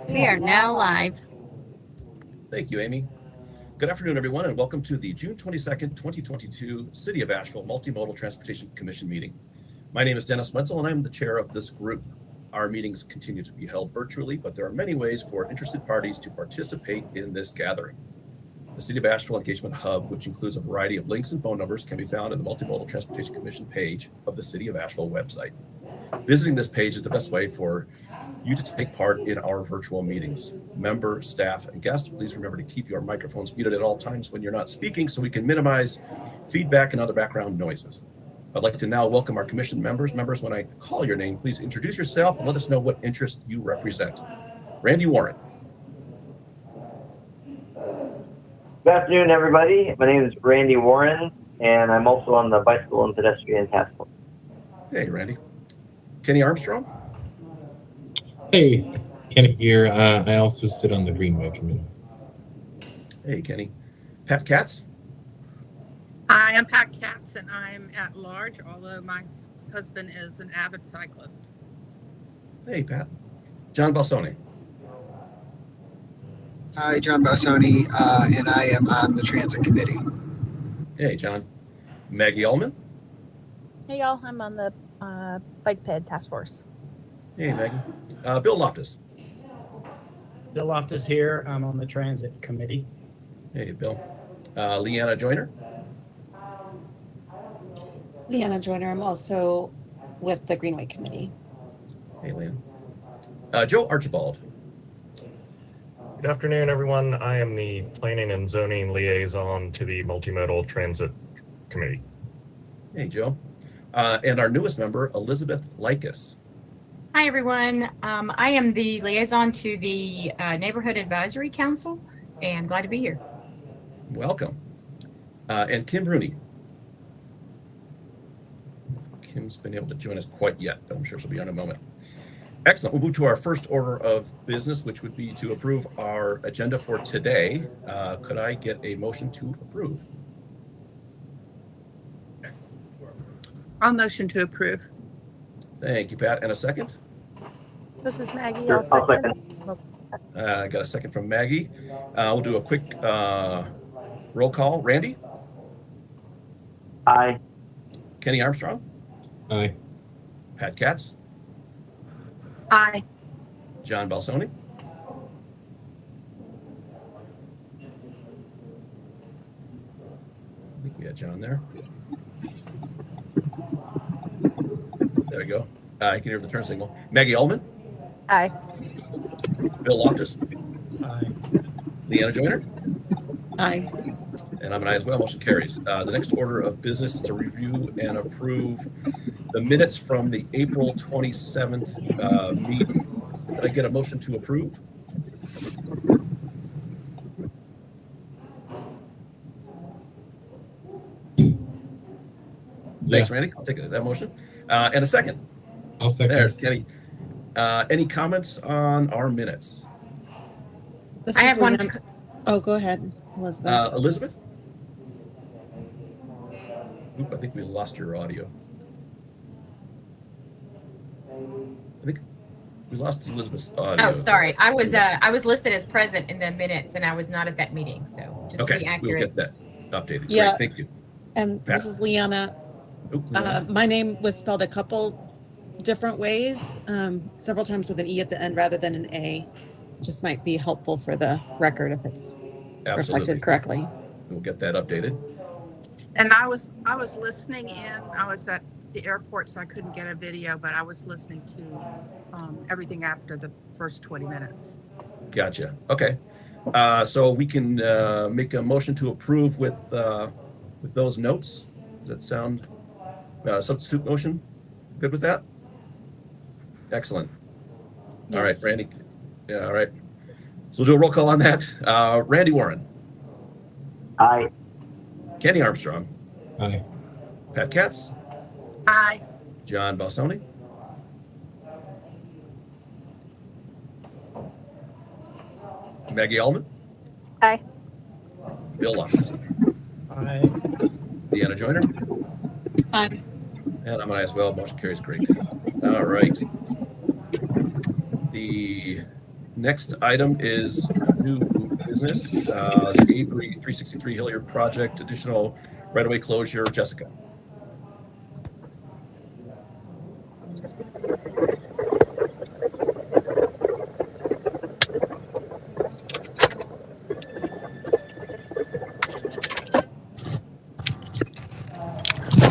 We are now live. Thank you, Amy. Good afternoon, everyone, and welcome to the June 22nd, 2022 City of Asheville Multimodal Transportation Commission meeting. My name is Dennis Wetzel, and I'm the chair of this group. Our meetings continue to be held virtually, but there are many ways for interested parties to participate in this gathering. The City of Asheville Engagement Hub, which includes a variety of links and phone numbers, can be found in the Multimodal Transportation Commission page of the City of Asheville website. Visiting this page is the best way for you to take part in our virtual meetings. Members, staff, and guests, please remember to keep your microphones muted at all times when you're not speaking so we can minimize feedback and other background noises. I'd like to now welcome our commission members. Members, when I call your name, please introduce yourself and let us know what interest you represent. Randy Warren. Good afternoon, everybody. My name is Randy Warren, and I'm also on the Bicycle and Pedestrian Task Force. Hey, Randy. Kenny Armstrong. Hey, Kenny here. I also sit on the Greenway Committee. Hey, Kenny. Pat Katz. Hi, I'm Pat Katz, and I'm at large, although my husband is an avid cyclist. Hey, Pat. John Balsoni. Hi, John Bassoni, and I am on the Transit Committee. Hey, John. Maggie Ullman. Hey y'all, I'm on the Bike Ped Task Force. Hey, Maggie. Bill Loftus. Bill Loftus here. I'm on the Transit Committee. Hey, Bill. Leanna Joyner. Leanna Joyner. I'm also with the Greenway Committee. Hey, Leanna. Joe Archibald. Good afternoon, everyone. I am the Planning and Zoning Liaison to the Multimodal Transit Committee. Hey, Joe. And our newest member, Elizabeth Likas. Hi, everyone. I am the liaison to the Neighborhood Advisory Council, and glad to be here. Welcome. And Kim Rooney. Kim's been able to join us quite yet, but I'm sure she'll be on in a moment. Excellent. We'll move to our first order of business, which would be to approve our agenda for today. Could I get a motion to approve? I'll motion to approve. Thank you, Pat. And a second? This is Maggie. Sure, I'll second. I got a second from Maggie. We'll do a quick roll call. Randy? Aye. Kenny Armstrong? Aye. Pat Katz? Aye. John Balsoni? I think we had John there. There we go. I can hear the turn signal. Maggie Ullman? Aye. Bill Loftus? Aye. Leanna Joyner? Aye. And I'm an aye as well. Motion carries. The next order of business is to review and approve the minutes from the April 27th meeting. Could I get a motion to approve? Thanks, Randy. I'll take that motion. And a second. I'll second. There's Kenny. Any comments on our minutes? This I is have one. Leanna. Oh, go ahead, Elizabeth. Elizabeth? Oop, I think we lost your audio. I think we lost Elizabeth's audio. Oh, sorry. I was listed as present in the minutes, and I was not at that meeting. So just to be Okay, we'll accurate. get that updated. Yeah. Great, thank you. And Pat. this is Leanna. Oop, Leanna. My name was spelled a couple different ways, several times with an E at the end rather than an A. Just might be helpful for the record if it's Absolutely. reflected correctly. We'll get that updated. And I was listening in. I was at the airport, so I couldn't get a video, but I was listening to everything after the first 20 minutes. Gotcha. Okay. So we can make a motion to approve with those notes. Does that sound substitute motion? Good with that? Excellent. Yes. All right, Randy. Yeah, all right. So we'll do a roll call on that. Randy Warren. Aye. Kenny Armstrong. Aye. Pat Katz. Aye. John Balsoni. Maggie Ullman. Aye. Bill Loftus. Aye. Deanna Joyner. Aye. And I'm an aye as well. Motion carries. Great. All right. The Next item is new business, the Avery 363 Hilliard project, additional right-of-way closure. Jessica.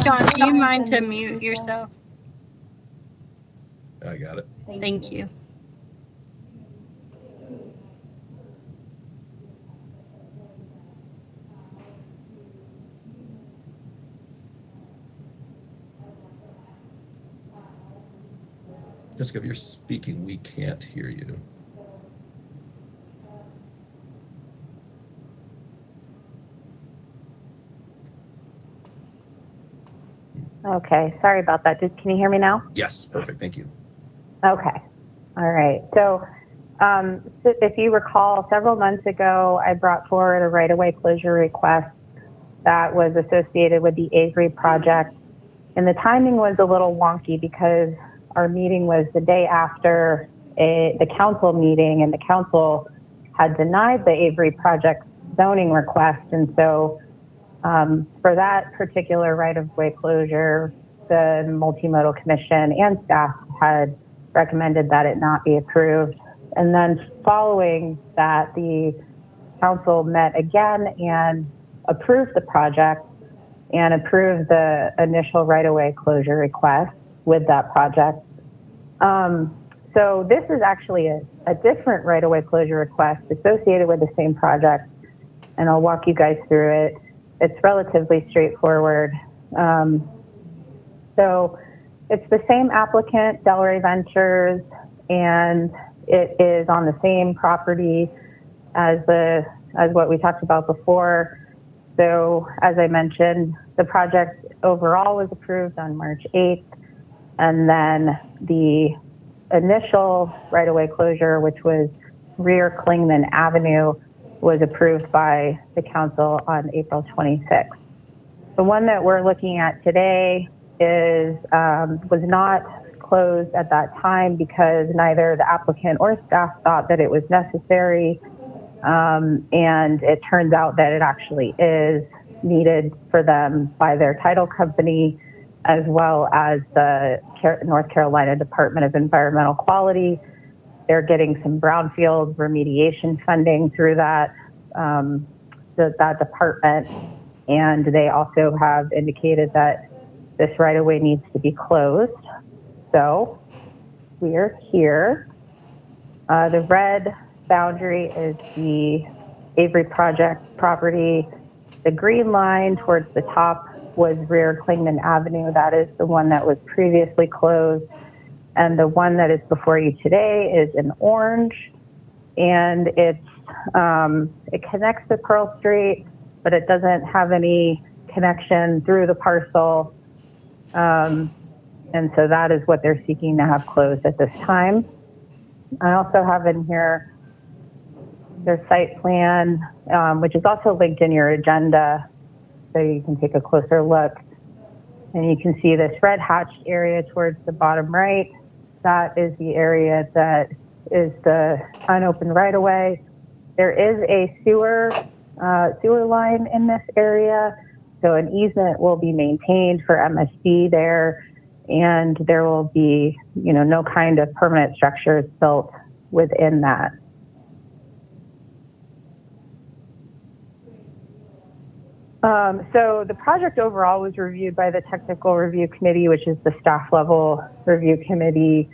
John, do you mind to mute yourself? I got it. Thank you. Jessica, if you're speaking, we can't hear you. Okay, sorry about that. Can you hear me now? Yes, perfect. Thank you. Okay. All right. So if you recall, several months ago, I brought forward a right-of-way closure request that was associated with the Avery project. And the timing was a little wonky because our meeting was the day after the council meeting, and the council had denied the Avery project zoning request. And so for that particular right-of-way closure, the Multimodal Commission and staff had recommended that it not be approved. And then following that, the council met again and approved the project and approved the initial right-of-way closure request with that project. So this is actually a different right-of-way closure request associated with the same project, and I'll walk you guys through it. It's relatively straightforward. So it's the same applicant, Delray Ventures, and it is on the same property as what we talked about before. So as I mentioned, the project overall was approved on March 8th, and then the initial right-of-way closure, which was rear Klingman Avenue, was approved by the council on April 26th. The one that we're looking at today was not closed at that time because neither the applicant or staff thought that it was necessary. And it turns out that it actually is needed for them by their title company, as well as the North Carolina Department of Environmental Quality. They're getting some brownfield remediation funding through that department. And they also have indicated that this right-of-way needs to be closed. So we're here. The red boundary is the Avery project property. The green line towards the top was rear Klingman Avenue. That is the one that was previously closed. And the one that is before you today is in orange. And it connects to Pearl Street, but it doesn't have any connection through the parcel. And so that is what they're seeking to have closed at this time. I also have in here their site plan, which is also linked in your agenda, so you can take a closer look. And you can see this red hatched area towards the bottom right. That is the area that is the unopened right-of-way. There is a sewer line in this area, so an easement will be maintained for MSD there, and there will be, no kind of permanent structures built within that. So the project overall was reviewed by the Technical Review Committee, which is the staff level review committee,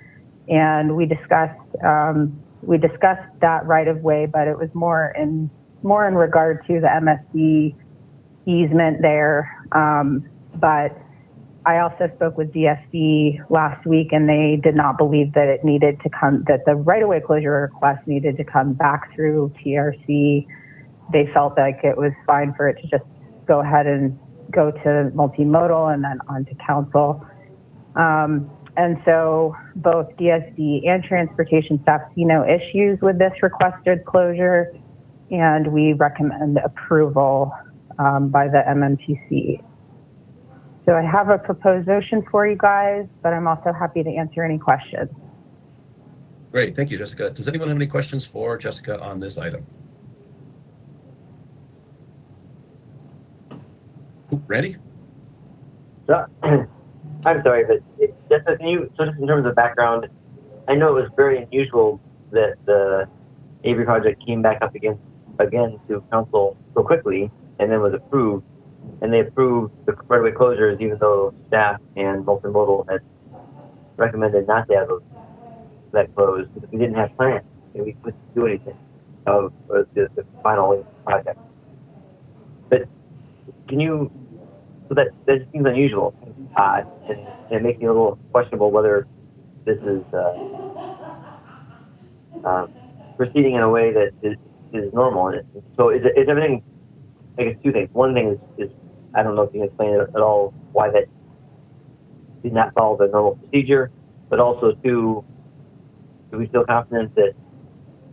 and we discussed that right of way, but it was more in regard to the MSD easement there. But I also spoke with DSD last week, and they did not believe that it needed to come, that the right-of-way closure request needed to come back through TRC. They felt like it was fine for it to just go ahead and go to multimodal and then on to council. And so both DSD and transportation staff see no issues with this requested closure, and we recommend approval by the MMTC. So I have a proposed motion for you guys, but I'm also happy to answer any questions. Great, thank you, Jessica. Does anyone have any questions for Jessica on this item? Ooh, Randy? So, I'm sorry, but Jessica, so just in terms of background, I know it was very unusual that the Avery project came back up again to council so quickly and then was approved. And they approved the right-of-way closures even though staff and Multimodal had recommended not to have that closed because we didn't have plans and we couldn't do anything of the final project. But so that just seems unusual, odd, and it makes me a little questionable whether this is proceeding in a way that is normal. And so is everything, I guess two things. One thing is I don't know if you can explain it at all why that did not follow the normal procedure, but also two, do we feel confident that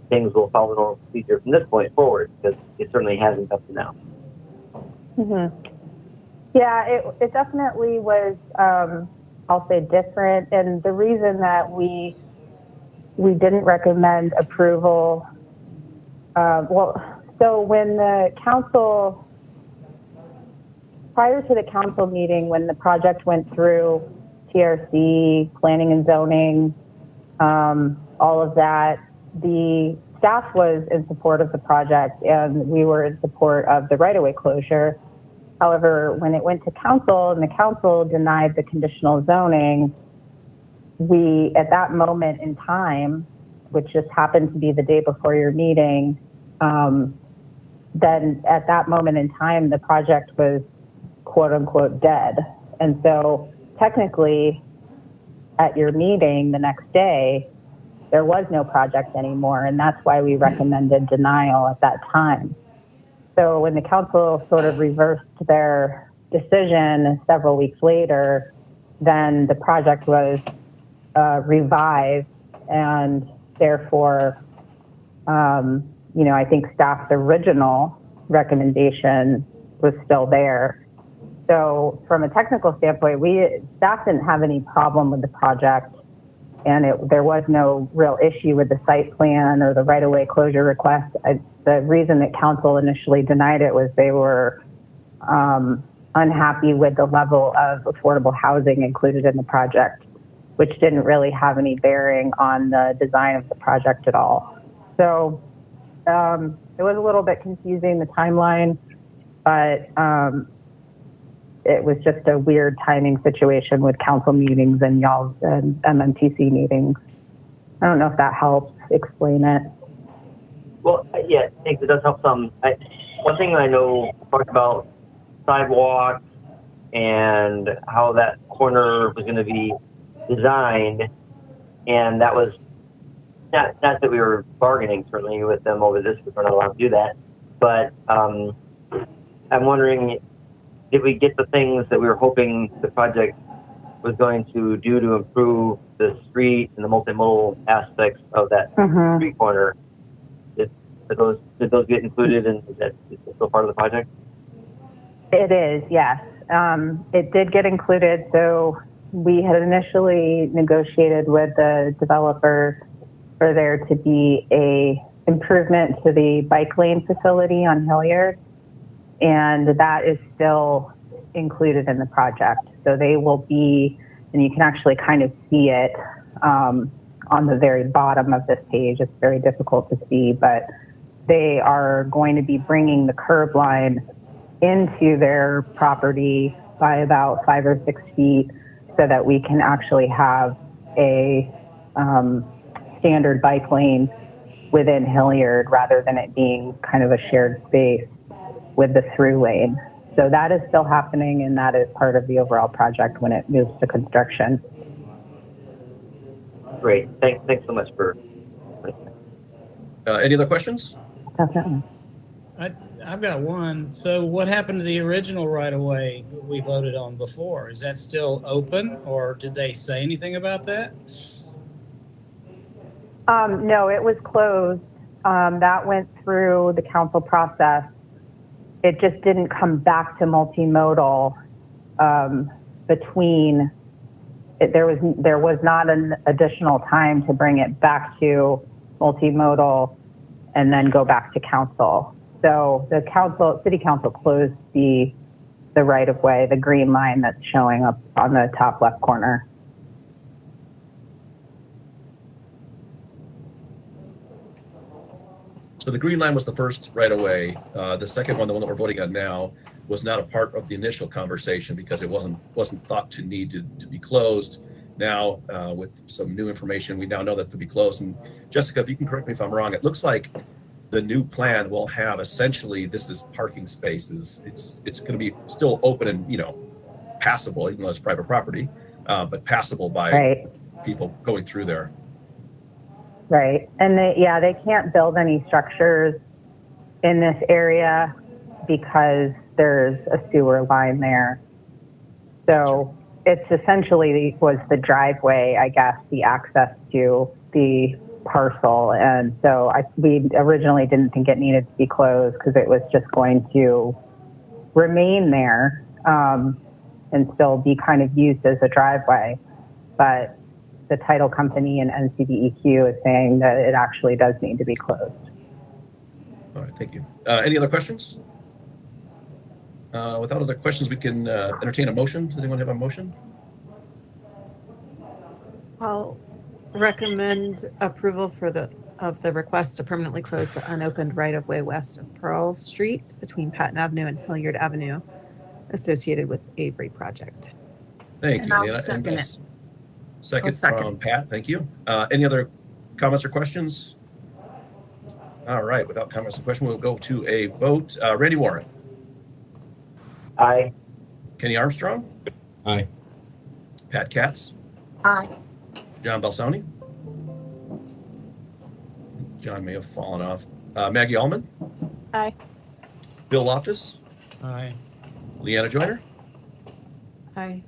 things will follow the normal procedure from this point forward? Because it certainly hasn't up to now. Mm-hmm. Yeah, it definitely was, I'll say, different. And the reason that we didn't recommend approval, so when the council, prior to the council meeting, when the project went through TRC, planning and zoning, all of that, the staff was in support of the project and we were in support of the right-of-way closure. However, when it went to council and the council denied the conditional zoning, we, at that moment in time, which just happened to be the day before your meeting, then at that moment in time, the project was quote unquote dead. And so technically at your meeting the next day, there was no project anymore. And that's why we recommended denial at that time. So when the council sort of reversed their decision several weeks later, then the project was revived, and therefore, I think staff's original recommendation was still there. So from a technical standpoint, staff didn't have any problem with the project, and there was no real issue with the site plan or the right-of-way closure request. The reason that council initially denied it was they were unhappy with the level of affordable housing included in the project, which didn't really have any bearing on the design of the project at all. So it was a little bit confusing, the timeline, but it was just a weird timing situation with council meetings and y'all's and MMTC meetings. I don't know if that helps explain it. Well, yeah, I think it does help some. One thing I know, talked about sidewalks and how that corner was going to be designed, and that was not that we were bargaining certainly with them over this, because we're not allowed to do that, but I'm wondering, did we get the things that we were hoping the project was going to do to improve the street and the multimodal aspects of that street corner? Did those get included, and is that still part of the project? It is, yes. It did get included. So we had initially negotiated with the developer for there to be a improvement to the bike lane facility on Hilliard, and that is still included in the project. So they will be, and you can actually kind of see it on the very bottom of this page. It's very difficult to see, but they are going to be bringing the curb line into their property by about 5 or 6 feet so that we can actually have a standard bike lane within Hilliard rather than it being kind of a shared space with the through lane. So that is still happening, and that is part of the overall project when it moves to construction. Great. Thanks so much for. Any other questions? Definitely. I've got one. So what happened to the original right-of-way we voted on before? Is that still open, or did they say anything about that? No, it was closed. That went through the council process. It just didn't come back to multimodal between there was not an additional time to bring it back to multimodal and then go back to council. So the city council closed the right of way, the green line that's showing up on the top left corner. So the green line was the first right away. The second one, the one that we're voting on now, was not a part of the initial conversation because it wasn't thought to need to be closed. Now, with some new information, we now know that to be closed. And Jessica, if you can correct me if I'm wrong, it looks like the new plan will have essentially, this is parking spaces. It's going to be still open and, you know, passable, even though it's private property, but passable by people going through there. Right. And they can't build any structures in this area because there's a sewer line there. So it's essentially was the driveway, I guess, the access to the parcel. And so we originally didn't think it needed to be closed because it was just going to remain there and still be kind of used as a driveway. But the title company and NCDEQ is saying that it actually does need to be closed. All right, thank you. Any other questions? Without other questions, we can entertain a motion. Does anyone have a motion? I'll recommend approval of the request to permanently close the unopened right-of-way west of Pearl Street between Patton Avenue and Hilliard Avenue associated with Avery project. Thank And you, I'll Leanna. second And it. Second second. from Pat. Thank you. Any other comments or questions? All right. Without comments or questions, we'll go to a vote. Randy Warren. Aye. Kenny Armstrong. Aye. Pat Katz. Aye. John Balsoni. John may have fallen off. Maggie Allman. Aye. Bill Loftus. Aye. Leanna Joyner. Aye.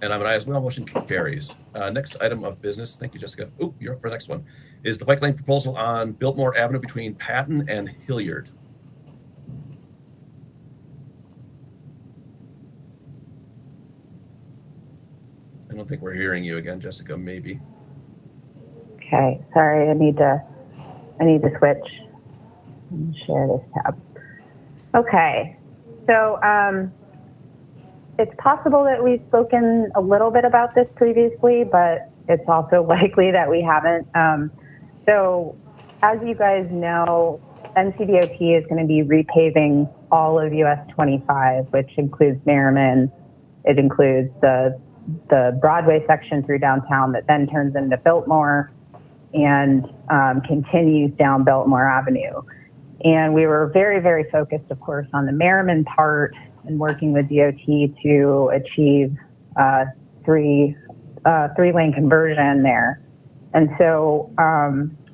And I'm an aye as well. Motion carries. Next item of business. Thank you, Jessica. Oh, you're up for the next one. Is the bike lane proposal on Biltmore Avenue between Patton and Hilliard. I don't think we're hearing you again, Jessica. Maybe. Okay, sorry, I need to switch and share this tab. Okay, so it's possible that we've spoken a little bit about this previously, but it's also likely that we haven't. So as you guys know, NCDOT is going to be repaving all of US 25, which includes Merriman. It includes the Broadway section through downtown that then turns into Biltmore and continues down Biltmore Avenue. And we were very, very focused, of course, on the Merriman part and working with DOT to achieve three-lane conversion there. And so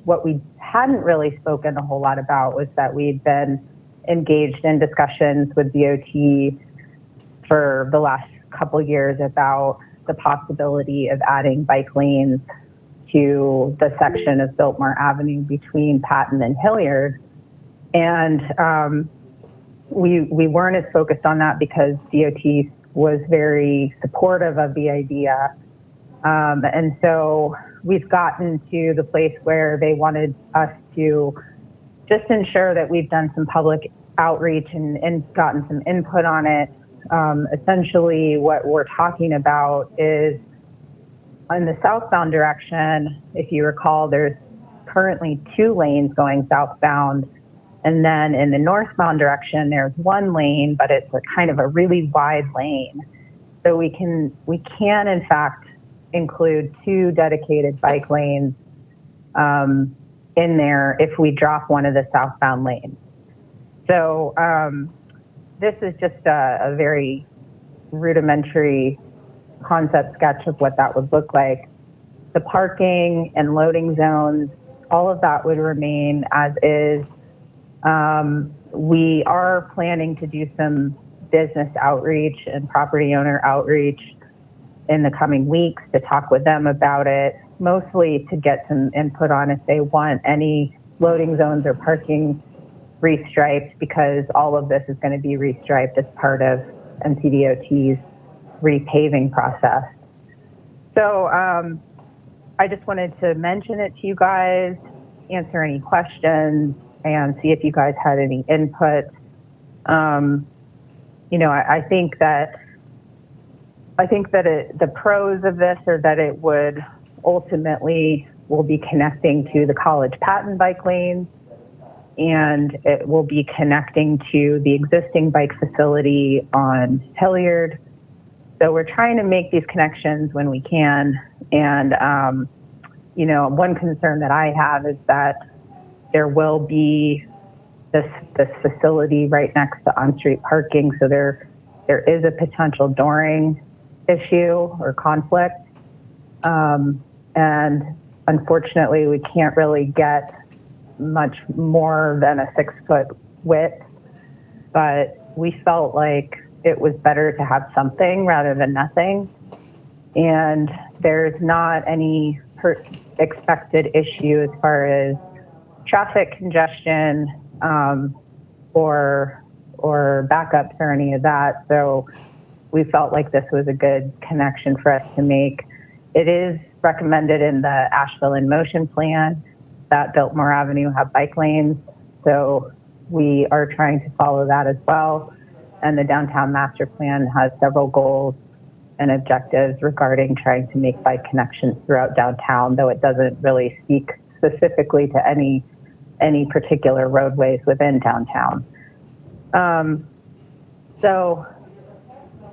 what we hadn't really spoken a whole lot about was that we'd been engaged in discussions with DOT for the last couple years about the possibility of adding bike lanes to the section of Biltmore Avenue between Patton and Hilliard. And we weren't as focused on that because DOT was very supportive of the idea. And so we've gotten to the place where they wanted us to just ensure that we've done some public outreach and gotten some input on it. Essentially, what we're talking about is in the southbound direction, if you recall, there's currently 2 lanes going southbound. And then in the northbound direction, there's 1 lane, but it's a kind of a really wide lane. So we can in fact include 2 dedicated bike lanes in there if we drop one of the southbound lanes. So this is just a very rudimentary concept sketch of what that would look like. The parking and loading zones, all of that would remain as is. We are planning to do some business outreach and property owner outreach in the coming weeks to talk with them about it, mostly to get some input on if they want any loading zones or parking restriped, because all of this is going to be restriped as part of NCDOT's repaving process. So I just wanted to mention it to you guys, answer any questions, and see if you guys had any input. You know, I think that the pros of this are that it would ultimately will be connecting to the college patent bike lanes, and it will be connecting to the existing bike facility on Hilliard. So we're trying to make these connections when we can. And, you know, one concern that I have is that there will be this facility right next to on-street parking. So there is a potential dooring issue or conflict. And unfortunately, we can't really get much more than a 6-foot width, but we felt like it was better to have something rather than nothing. And there's not any expected issue as far as traffic congestion or backups or any of that. So we felt like this was a good connection for us to make. It is recommended in the Asheville in Motion plan that Biltmore Avenue have bike lanes. So we are trying to follow that as well. And the downtown master plan has several goals and objectives regarding trying to make bike connections throughout downtown, though it doesn't really speak specifically to any particular roadways within downtown. So,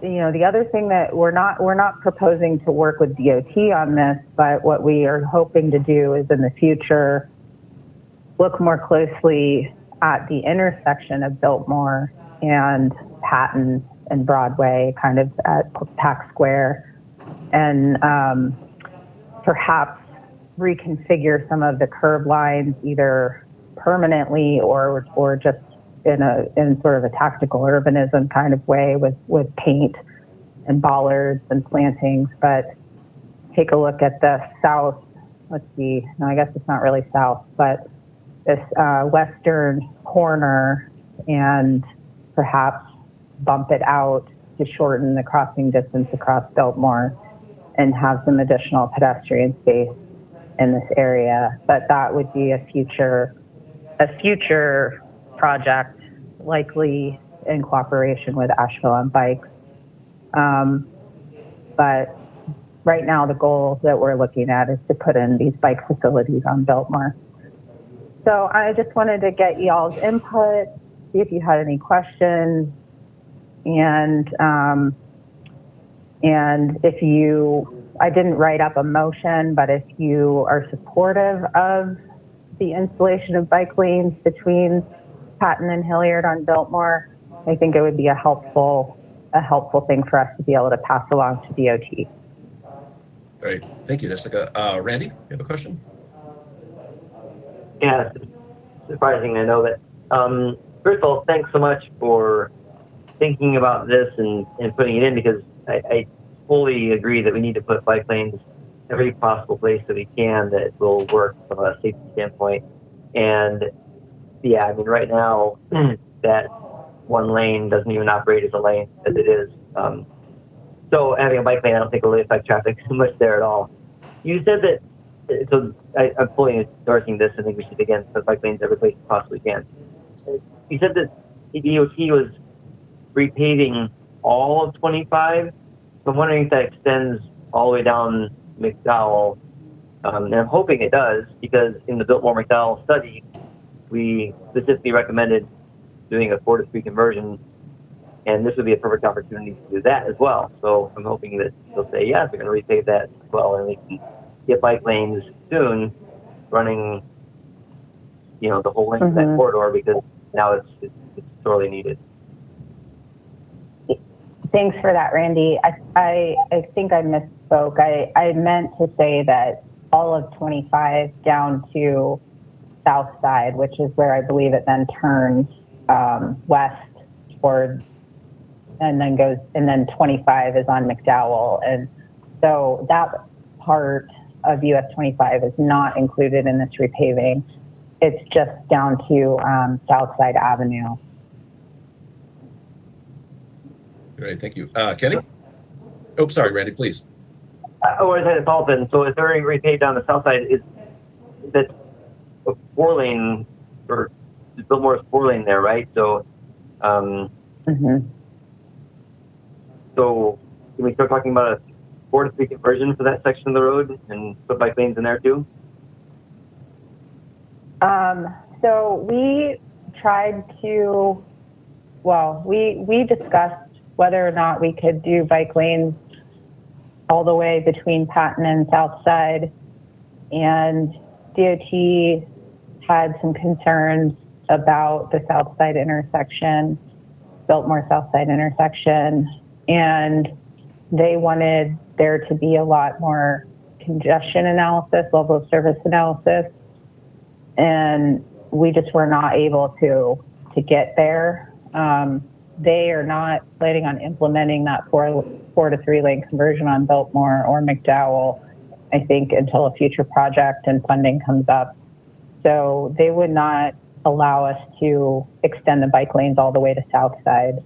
you know, the other thing that we're not proposing to work with DOT on this, but what we are hoping to do is in the future look more closely at the intersection of Biltmore and Patton and Broadway, kind of at Pack Square, and perhaps reconfigure some of the curb lines either permanently or just in sort of a tactical urbanism kind of way with paint and bollards and plantings. But take a look at the south, let's see, no, I guess it's not really south, but this western corner, and perhaps bump it out to shorten the crossing distance across Biltmore and have some additional pedestrian space in this area. But that would be a future project, likely in cooperation with Asheville on Bikes. But right now the goal that we're looking at is to put in these bike facilities on Biltmore. So I just wanted to get y'all's input, see if you had any questions, and if you, I didn't write up a motion, but if you are supportive of the installation of bike lanes between Patton and Hilliard on Biltmore, I think it would be a helpful thing for us to be able to pass along to DOT. Great, thank you, Jessica. Randy, you have a question? Yeah, it's surprising. I know that. First of all, thanks so much for thinking about this and putting it in, because I fully agree that we need to put bike lanes every possible place that we can that will work from a safety standpoint. And yeah, I mean, right now that one lane doesn't even operate as a lane as it is. So having a bike lane, I don't think will really affect traffic too much there at all. You said that, so I'm fully endorsing this. I think we should again put bike lanes every place we possibly can. You said that DOT was repaving all of 25. So I'm wondering if that extends all the way down McDowell. And I'm hoping it does, because in the Biltmore McDowell study, we specifically recommended doing a 4-to-3 conversion, and this would be a perfect opportunity to do that as well. So I'm hoping that they'll say, yes, we're going to repave that as well, and we can get bike lanes soon running, you know, the whole length of that corridor, because now it's sorely needed. Thanks for that, Randy. I think I misspoke. I meant to say that all of 25 down to South Side, which is where I believe it then turns west towards, and then 25 is on McDowell. And so that part of US 25 is not included in this repaving. It's just down to Southside Avenue. Great, thank you. Kenny? Oh, sorry, Randy, please. or is that it's all been, so if they're already repaved on the south side, is that a 4-lane, or Biltmore is 4-lane there, right? So, so can we start talking about a 4-to-3 conversion for that section of the road and put bike lanes in there too? So we tried to, well, we discussed whether or not we could do bike lanes all the way between Patton and Southside, and DOT had some concerns about the Southside intersection, Biltmore Southside intersection, and they wanted there to be a lot more congestion analysis, level of service analysis, and we just were not able to get there. They are not planning on implementing that 4-to-3 lane conversion on Biltmore or McDowell, I think, until a future project and funding comes up. So they would not allow us to extend the bike lanes all the way to Southside.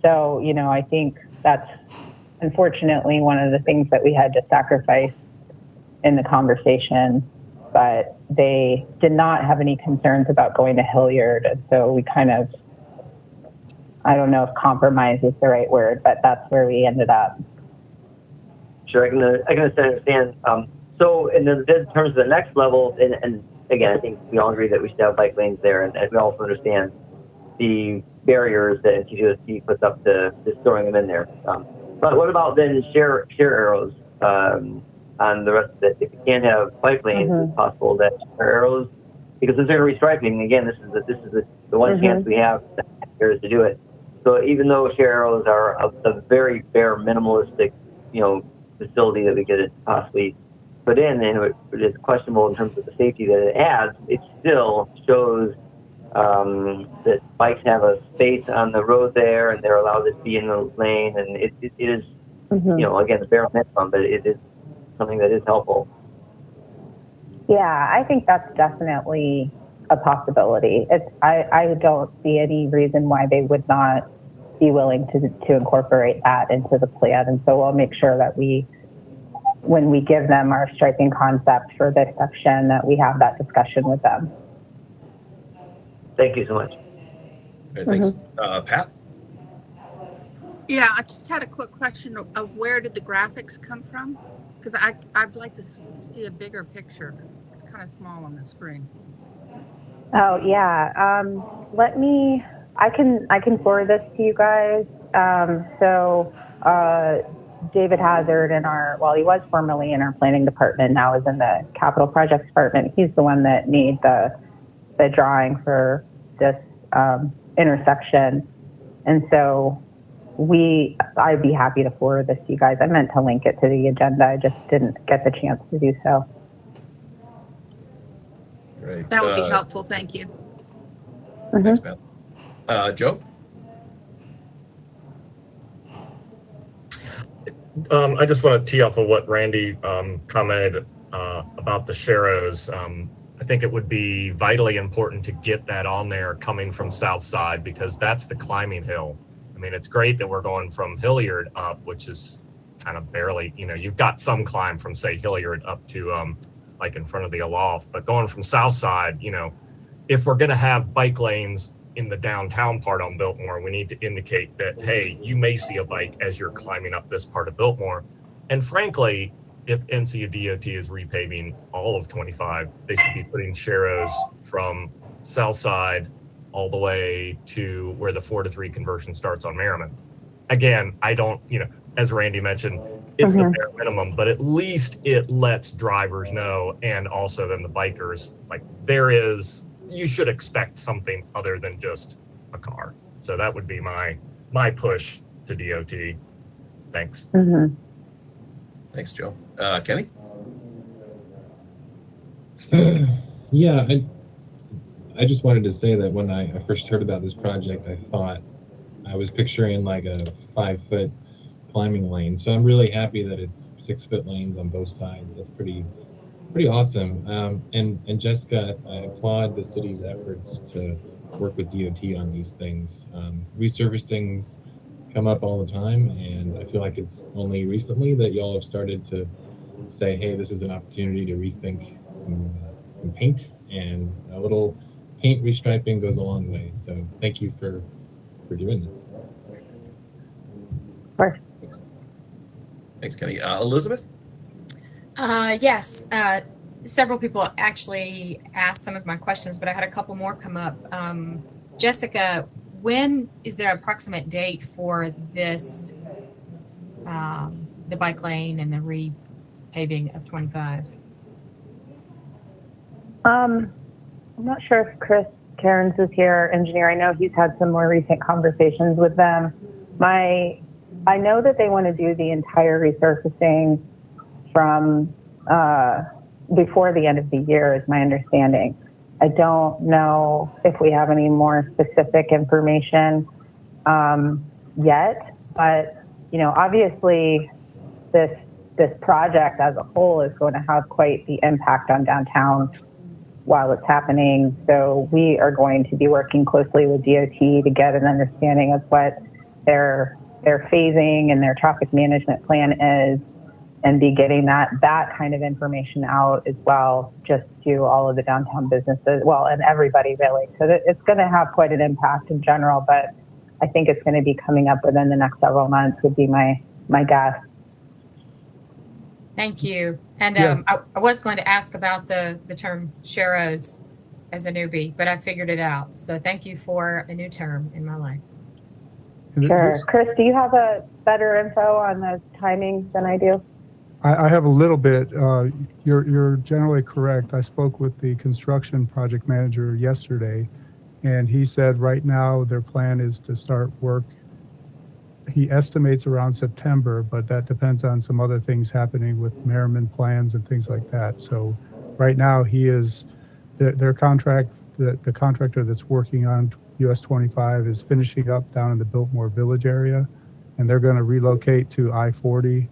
So, you know, I think that's unfortunately one of the things that we had to sacrifice in the conversation, but they did not have any concerns about going to Hilliard. And so we kind of, I don't know if compromise is the right word, but that's where we ended up. Sure, I can understand. So in terms of the next level, and again, I think we all agree that we should have bike lanes there, and we also understand the barriers that NTDOT puts up to storing them in there. But what about then share arrows on the rest of it? If you can't have bike lanes, it's possible that share arrows, because if they're restriping, again, this is the one chance we have here is to do it. So even though share arrows are a very bare minimalistic, you know, facility that we could possibly put in, and it is questionable in terms of the safety that it adds, it still shows that bikes have a space on the road there, and they're allowed to be in the lane, and it is, you know, again, the bare minimum, but it is something that is helpful. Yeah, I think that's definitely a possibility. I don't see any reason why they would not be willing to incorporate that into the plan, and so we'll make sure that when we give them our striping concept for this section, that we have that discussion with them. Thank you so much. Okay, thanks. Pat? Yeah, I just had a quick question of where did the graphics come from? Because I'd like to see a bigger picture. It's kind of small on the screen. Oh yeah, I can forward this to you guys. David Hazard he was formerly in our planning department, now is in the capital projects department. He's the one that made the drawing for this intersection, and so I'd be happy to forward this to you guys. I meant to link it to the agenda, I just didn't get the chance to do so. Great. That would be helpful. Thank you. Thanks, Pat. Joe? I just want to tee off of what Randy commented about the Sharrows. I think it would be vitally important to get that on there coming from Southside, because that's the climbing hill. I mean, it's great that we're going from Hilliard up, which is kind of barely, you know, you've got some climb from, say, Hilliard up to like in front of the Aloft, but going from Southside, you know, if we're going to have bike lanes in the downtown part on Biltmore, we need to indicate that, hey, you may see a bike as you're climbing up this part of Biltmore. And frankly, if NCDOT is repaving all of 25, they should be putting Sharrows from Southside all the way to where the 4-to-3 conversion starts on Merriman. Again, I don't, you know, as Randy mentioned, it's the bare minimum, but at least it lets drivers know, and also then the bikers, like you should expect something other than just a car. So that would be my push to DOT. Thanks. Thanks, Joe. Kenny? Yeah, I just wanted to say that when I first heard about this project, I was picturing like a 5-foot climbing lane. So I'm really happy that it's 6-foot lanes on both sides. That's pretty awesome. And Jessica, I applaud the city's efforts to work with DOT on these things. Resurfacing come up all the time, and I feel like it's only recently that y'all have started to say, hey, this is an opportunity to rethink some paint, and a little paint restriping goes a long way. So thank you for doing this. Of course. Thanks, Kenny. Elizabeth? Yes. Several people actually asked some of my questions, but I had a couple more come up. Jessica, when is there an approximate date for this, the bike lane and the repaving of 25? I'm not sure if Chris Cairns is here, engineer. I know he's had some more recent conversations with them. I know that they want to do the entire resurfacing from before the end of the year, is my understanding. I don't know if we have any more specific information yet, but obviously this project as a whole is going to have quite the impact on downtown while it's happening. So we are going to be working closely with DOT to get an understanding of what their phasing and their traffic management plan is, and be getting that kind of information out as well, just to all of the downtown businesses, well, and everybody really. So it's going to have quite an impact in general, but I think it's going to be coming up within the next several months would be my guess. Thank you. And Yes. I was going to ask about the term Sharrows as a newbie, but I figured it out. So thank you for a new term in my life. Sure. Chris, do you have a better info on the timing than I do? I have a little bit. You're generally correct. I spoke with the construction project manager yesterday, and he said right now their plan is to start work. He estimates around September, but that depends on some other things happening with Merriman plans and things like that. So right now their contract, the contractor that's working on US 25 is finishing up down in the Biltmore Village area, and they're going to relocate to I-40.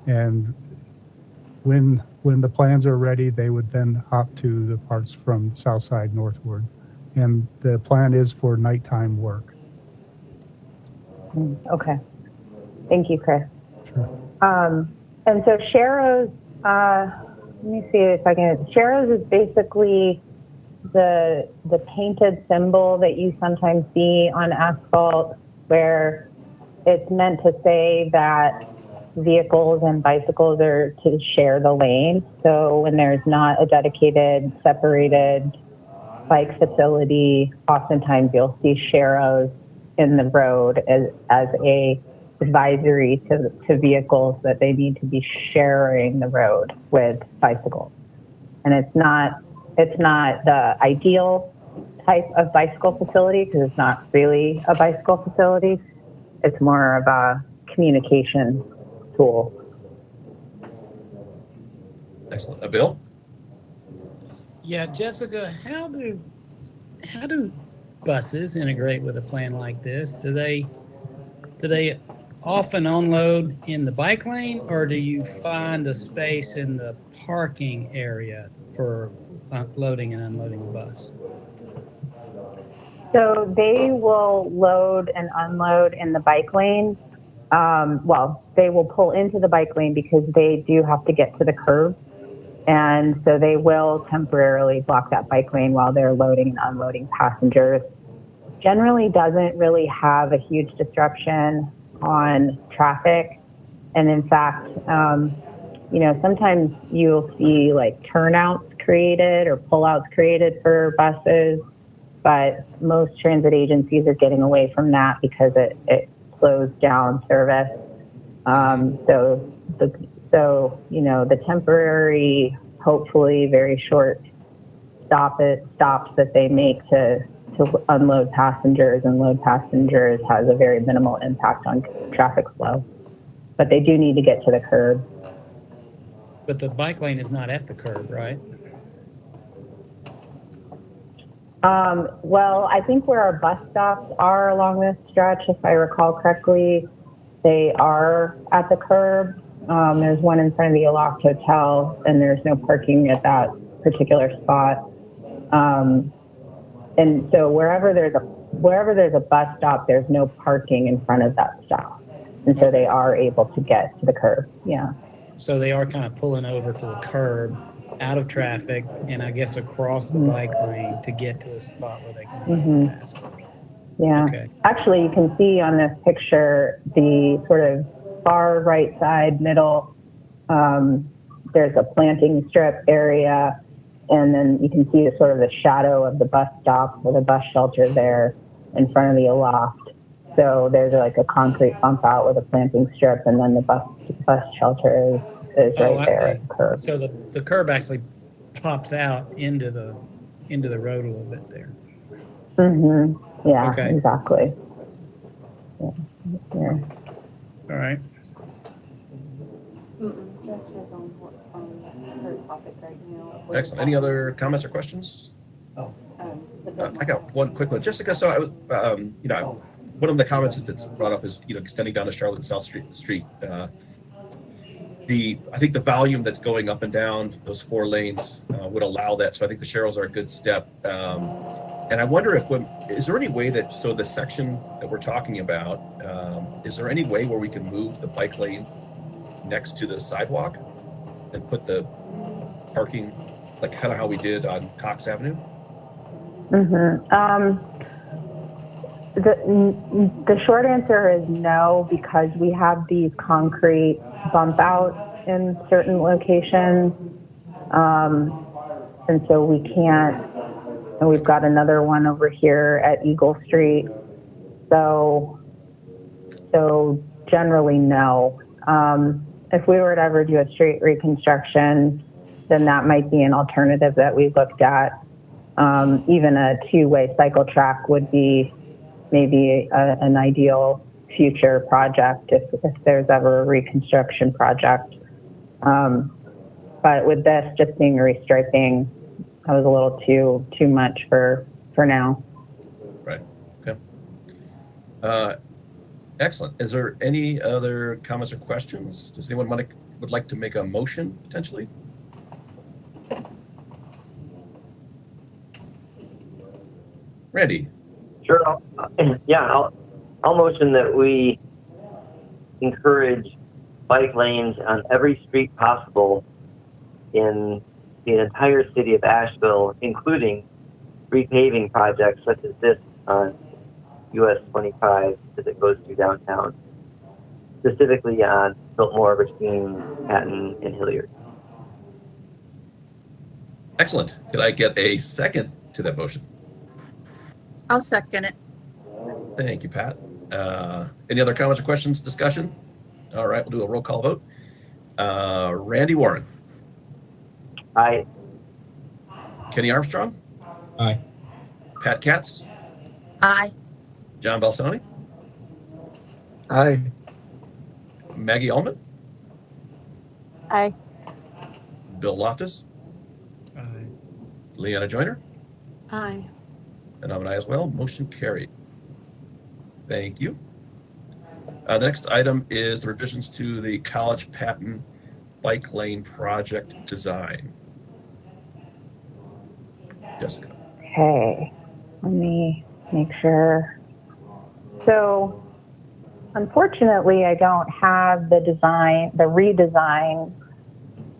And when the plans are ready, they would then hop to the parts from south side northward. And the plan is for nighttime work. Okay. Thank you, Chris. Sure. And so Sharrows, let me see if I can, Sharrows is basically the painted symbol that you sometimes see on asphalt, where it's meant to say that vehicles and bicycles are to share the lane. So when there's not a dedicated, separated bike facility, oftentimes you'll see Sharrows in the road as a advisory to vehicles that they need to be sharing the road with bicycles. And it's not the ideal type of bicycle facility, because it's not really a bicycle facility. It's more of a communication tool. Excellent. Bill? Yeah, Jessica, how do buses integrate with a plan like this? Do they often unload in the bike lane, or do you find a space in the parking area for loading and unloading a bus? So they will load and unload in the bike lane. Well, they will pull into the bike lane because they do have to get to the curb. And so they will temporarily block that bike lane while they're loading and unloading passengers. Generally doesn't really have a huge disruption on traffic. And in fact, sometimes you'll see like turnouts created or pullouts created for buses, but most transit agencies are getting away from that because it slows down service. So the temporary, hopefully very short stops that they make to unload passengers and load passengers has a very minimal impact on traffic flow. But they do need to get to the curb. But the bike lane is not at the curb, right? Well, I think where our bus stops are along this stretch, if I recall correctly, they are at the curb. There's one in front of the Aloft Hotel, and there's no parking at that particular spot. And so wherever there's wherever there's a bus stop, there's no parking in front of that stop. And so they are able to get to the curb. Yeah. So they are kind of pulling over to the curb, out of traffic, and I guess across the bike lane to get to a spot where they can load passengers. Yeah. Okay. Actually, you can see on this picture the sort of far right side middle. There's a planting strip area, and then you can see the sort of the shadow of the bus stop or the bus shelter there in front of the aloft. So there's like a concrete bump out with a planting strip, and then the bus shelter is right there at the curb. So the curb actually pops out into the road a little bit there. Yeah, Okay. exactly. Yeah. All right. Excellent. Any other comments or questions? I got one quick one. Jessica, so I was, one of the comments that's brought up is, extending down to Charlotte and South Street. I think the volume that's going up and down those 4 lanes would allow that. So I think the Sherrills are a good step. And I wonder is there any way that, so the section that we're talking about, is there any way where we can move the bike lane next to the sidewalk and put the parking, like kind of how we did on Cox Avenue? The short answer is no, because we have these concrete bump outs in certain locations. And so we can't, and we've got another one over here at Eagle Street. So generally no. If we were to ever do a street reconstruction, then that might be an alternative that we looked at. Even a 2-way cycle track would be maybe an ideal future project if there's ever a reconstruction project. But with this just being restriping, that was a little too much for now. Right. Okay. Excellent. Is there any other comments or questions? Does anyone would like to make a motion potentially? Randy. Sure. I'll motion that we encourage bike lanes on every street possible in the entire city of Asheville, including repaving projects such as this on US 25 as it goes through downtown, specifically on Biltmore between Patton and Hilliard. Excellent. Could I get a second to that motion? I'll second it. Thank you, Pat. Any other comments or questions, discussion? All right, we'll do a roll call vote. Randy Warren. Aye. Kenny Armstrong. Aye. Pat Katz. Aye. John Balsani. Aye. Maggie Ullman. Aye. Bill Loftus. Aye. Leanna Joyner. Aye. And I'm an aye as well. Motion carried. Thank you. The next item is the revisions to the College Patton bike lane project design. Jessica. Okay, let me make sure. So unfortunately, I don't have the redesign,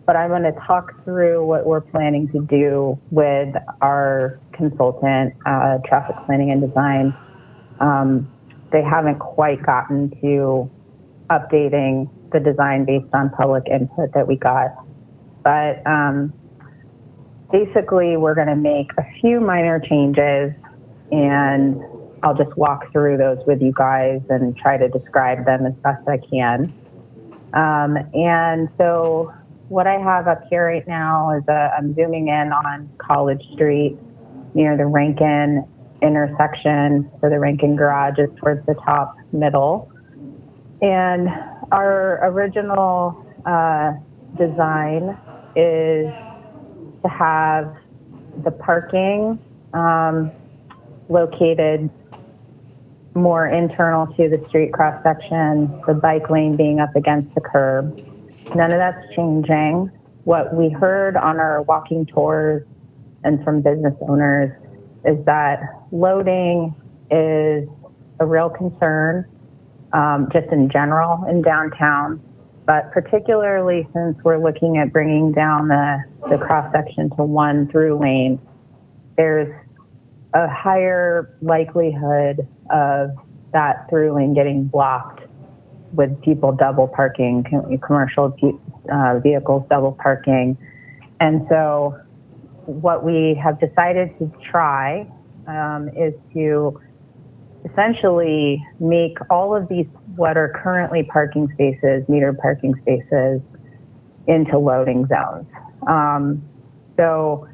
but I'm going to talk through what we're planning to do with our consultant, traffic planning and design. They haven't quite gotten to updating the design based on public input that we got. But basically, we're going to make a few minor changes, and I'll just walk through those with you guys and try to describe them as best I can. And so what I have up here right now is I'm zooming in on College Street near the Rankin intersection. So the Rankin garage is towards the top middle. And our original design is to have the parking located more internal to the street cross section, the bike lane being up against the curb. None of that's changing. What we heard on our walking tours and from business owners is that loading is a real concern, just in general in downtown, but particularly since we're looking at bringing down the cross section to one through lane, there's a higher likelihood of that through lane getting blocked with people double parking, commercial vehicles double parking. And so what we have decided to try is to essentially make all of these what are currently parking spaces, metered parking spaces, into loading zones. So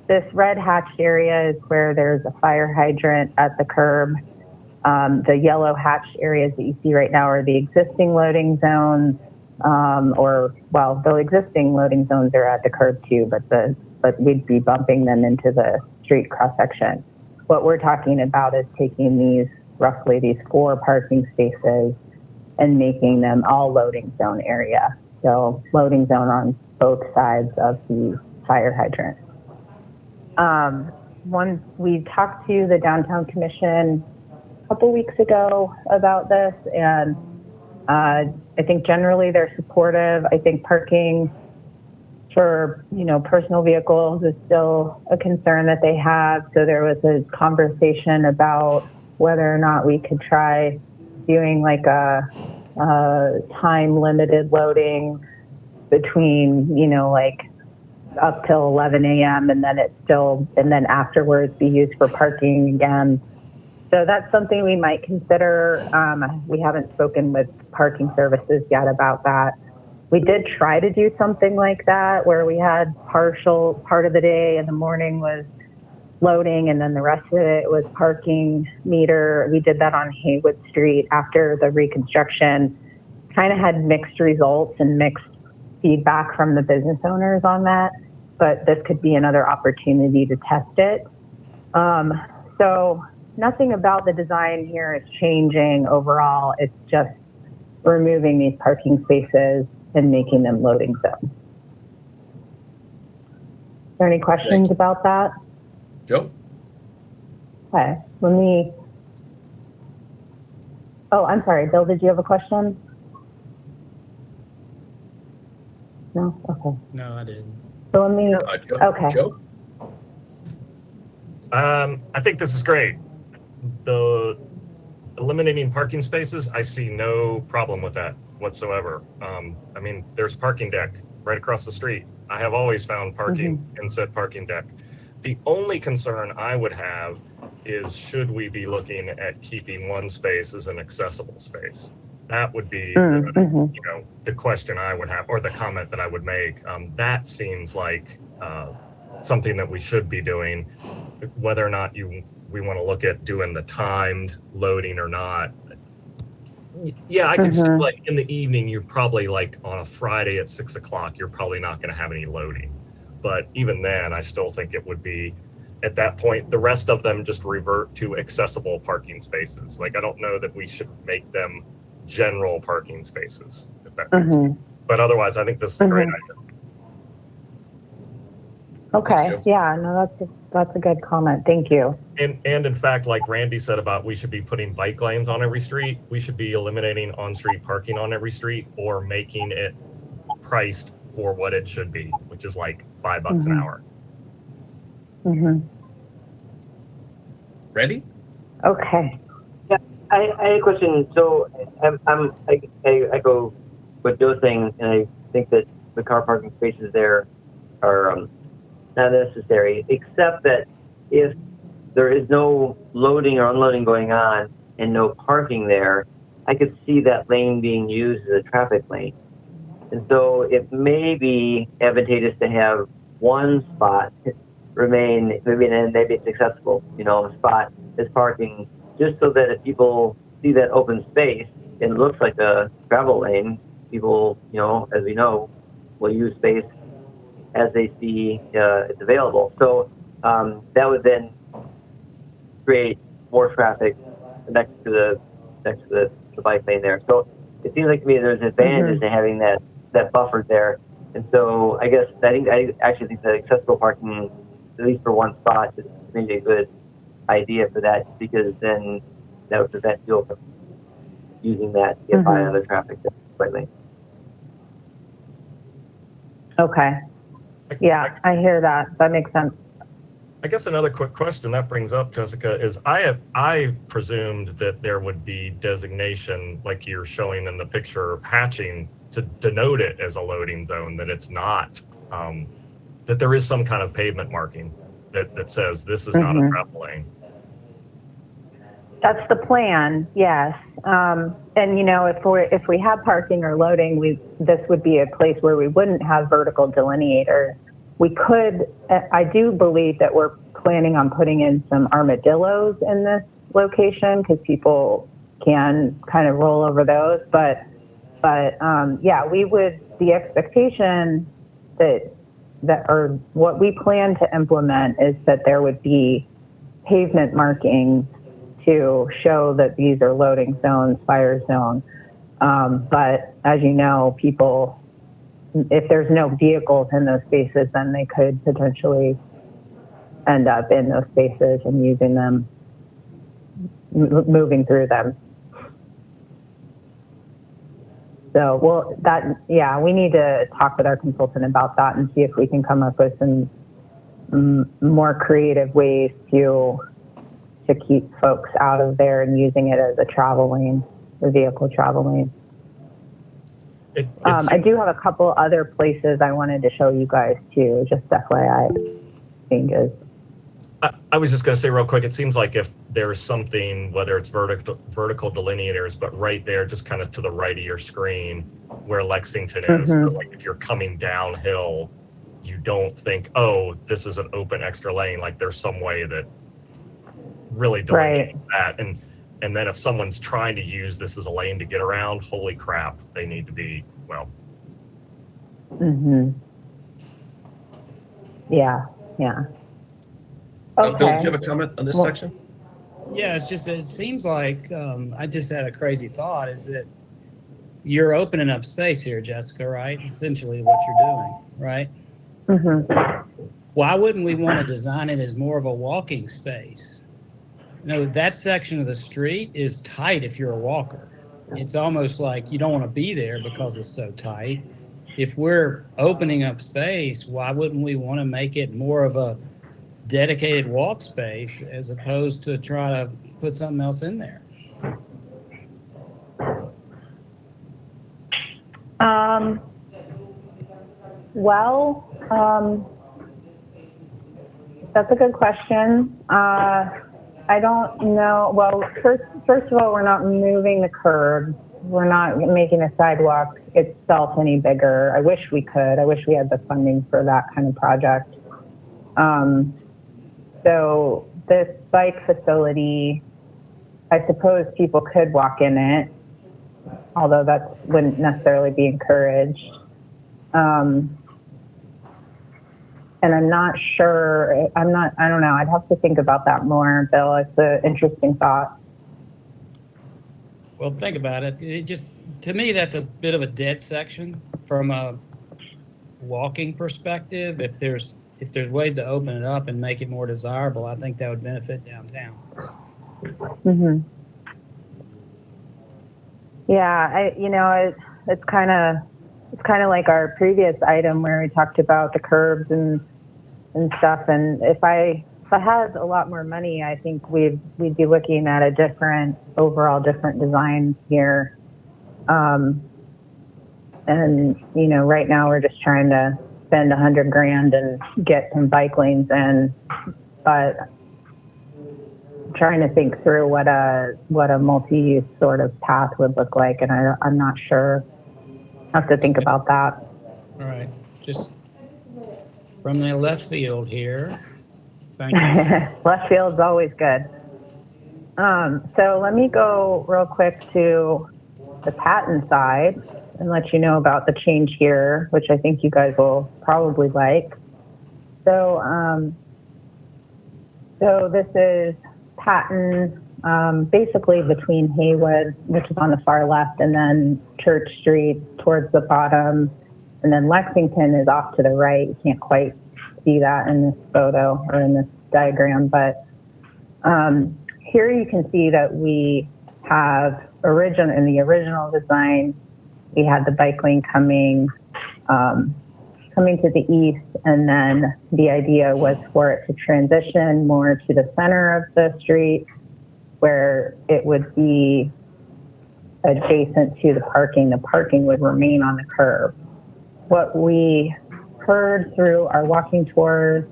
this red hatched area is where there's a fire hydrant at the curb. The yellow hatched areas that you see right now are the existing loading zones, the existing loading zones are at the curb too, but we'd be bumping them into the street cross section. What we're talking about is taking these 4 parking spaces and making them all loading zone area. So loading zone on both sides of the fire hydrant. We talked to the Downtown Commission a couple weeks ago about this, and I think generally they're supportive. I think parking for personal vehicles is still a concern that they have. So there was a conversation about whether or not we could try doing like a time limited loading between up till 11 a.m. and then afterwards be used for parking again. So that's something we might consider. We haven't spoken with parking services yet about that. We did try to do something like that where we had part of the day in the morning was loading and then the rest of it was parking meter. We did that on Haywood Street after the reconstruction. Kind of had mixed results and mixed feedback from the business owners on that, but this could be another opportunity to test it. So nothing about the design here is changing overall. It's just removing these parking spaces and making them loading zones. Are there any questions about that? Joe? Okay, oh, I'm sorry, Bill, did you have a question? No? Okay. No, I didn't. So okay. Joe? I think this is great. The eliminating parking spaces, I see no problem with that whatsoever. I mean, there's parking deck right across the street. I have always found parking in said parking deck. The only concern I would have is should we be looking at keeping one space as an accessible space? That would be the question I would have, or the comment that I would make. That seems like something that we should be doing. Whether or not we want to look at doing the timed loading or not. Yeah, I can see like in the evening, you're probably like on a Friday at 6 o'clock, you're probably not going to have any loading. But even then, I still think it would be at that point, the rest of them just revert to accessible parking spaces. Like, I don't know that we should make them general parking spaces, if that makes sense. But otherwise, I think this is a great idea. Okay, yeah, no, that's a good comment. Thank you. And in fact, like Randy said about we should be putting bike lanes on every street, we should be eliminating on-street parking on every street or making it priced for what it should be, which is like $5 an hour. Randy? Okay. Yeah, I had a question. So I echo what Joe's saying, and I think that the car parking spaces there are not necessary, except that if there is no loading or unloading going on and no parking there, I could see that lane being used as a traffic lane. And so it may be advantageous to have one spot remain, maybe it's accessible, a spot as parking, just so that if people see that open space, it looks like a travel lane, people, as we know, will use space as they see it's available. So that would then create more traffic next to the bike lane there. So it seems like to me there's an advantage to having that buffer there. And so I guess I actually think that accessible parking, at least for one spot, is maybe a good idea for that, because then that would prevent people from using that to get by on other traffic lately. Okay. Yeah, I hear that. That makes sense. I guess another quick question that brings up, Jessica, is I presumed that there would be designation like you're showing in the picture, hatching, to denote it as a loading zone, that it's not, that there is some kind of pavement marking that says this is not a travel lane. That's the plan, yes. And you know, if we have parking or loading, this would be a place where we wouldn't have vertical delineators. We could, I do believe that we're planning on putting in some armadillos in this location because people can kind of roll over those. But yeah, we would, the expectation or what we plan to implement is that there would be pavement markings to show that these are loading zones, fire zone. But as you know, people, if there's no vehicles in those spaces, then they could potentially end up in those spaces and using them, moving through them. So, well, yeah, we need to talk with our consultant about that and see if we can come up with some more creative ways to keep folks out of there and using it as a travel lane, a vehicle travel lane. I do have a couple other places I wanted to show you guys too, just FYI changes. I was just going to say real quick, it seems like if there's something, whether it's vertical delineators, but right there, just kind of to the right of your screen where Lexington is, so like if you're coming downhill, you don't think, oh, this is an open extra lane, like there's some way that really delineates that. And then if someone's trying to use this as a lane to get around, holy crap, they need to be, well. Yeah, yeah. Bill, do you have a comment on this section? Yeah, it's just, it seems like, I just had a crazy thought, is that you're opening up space here, Jessica, right? Essentially what you're doing, right? Why wouldn't we want to design it as more of a walking space? You know, that section of the street is tight if you're a walker. It's almost like you don't want to be there because it's so tight. If we're opening up space, why wouldn't we want to make it more of a dedicated walk space as opposed to try to put something else in there? That's a good question. I don't know. Well, first of all, we're not moving the curb. We're not making the sidewalk itself any bigger. I wish we could. I wish we had the funding for that kind of project. So this bike facility, I suppose people could walk in it, although that wouldn't necessarily be encouraged. And I'm not sure, I don't know, I'd have to think about that more, Bill. It's an interesting thought. Well, think about it. It just, to me, that's a bit of a dead section from a walking perspective. If there's ways to open it up and make it more desirable, I think that would benefit downtown. Yeah, it's kind of like our previous item where we talked about the curbs and stuff. And if I had a lot more money, I think we'd be looking at a overall different design here. And right now we're just trying to spend $100,000 and get some bike lanes in, but trying to think through what a multi-use sort of path would look like, and I'm not sure. I have to think about that. All right, just from the left field here. Thank you. Left field's always good. So let me go real quick to the patent side and let you know about the change here, which I think you guys will probably like. So this is Patton, basically between Haywood, which is on the far left, and then Church Street towards the bottom, and then Lexington is off to the right. You can't quite see that in this photo or in this diagram, but Here you can see that we have in the original design, we had the bike lane coming to the east, and then the idea was for it to transition more to the center of the street, where it would be adjacent to the parking. The parking would remain on the curb. What we heard through our walking tours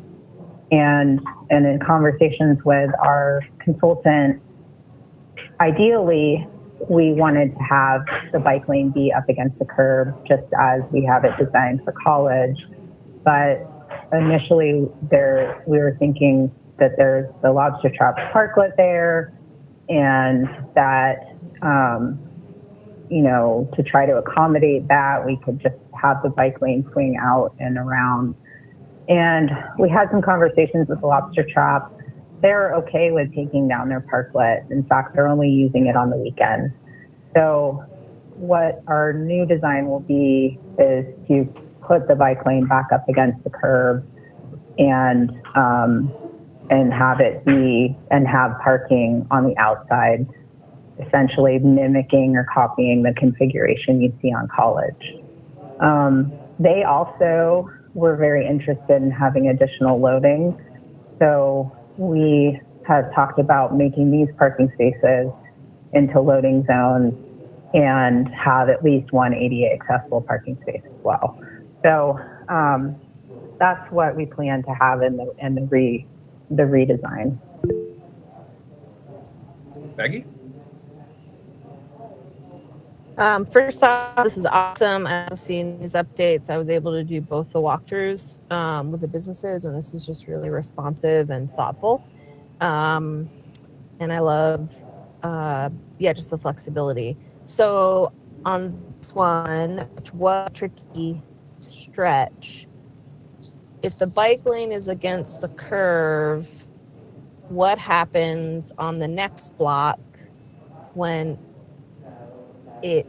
and in conversations with our consultant, ideally, we wanted to have the bike lane be up against the curb, just as we have it designed for College. But initially, we were thinking that there's the lobster trap parklet there, and that, to try to accommodate that, we could just have the bike lane swing out and around. And we had some conversations with the lobster trap. They're okay with taking down their parklet. In fact, they're only using it on the weekend. So what our new design will be is to put the bike lane back up against the curb and have it be, and have parking on the outside, essentially mimicking or copying the configuration you see on College. They also were very interested in having additional loading. So we have talked about making these parking spaces into loading zones and have at least one ADA accessible parking space as well. So that's what we plan to have in the redesign. Maggie? First off, this is awesome. I've seen these updates. I was able to do both the walkthroughs with the businesses, and this is just really responsive and thoughtful. And I love, just the flexibility. So on this one, which was a tricky stretch, if the bike lane is against the curve, what happens on the next block when it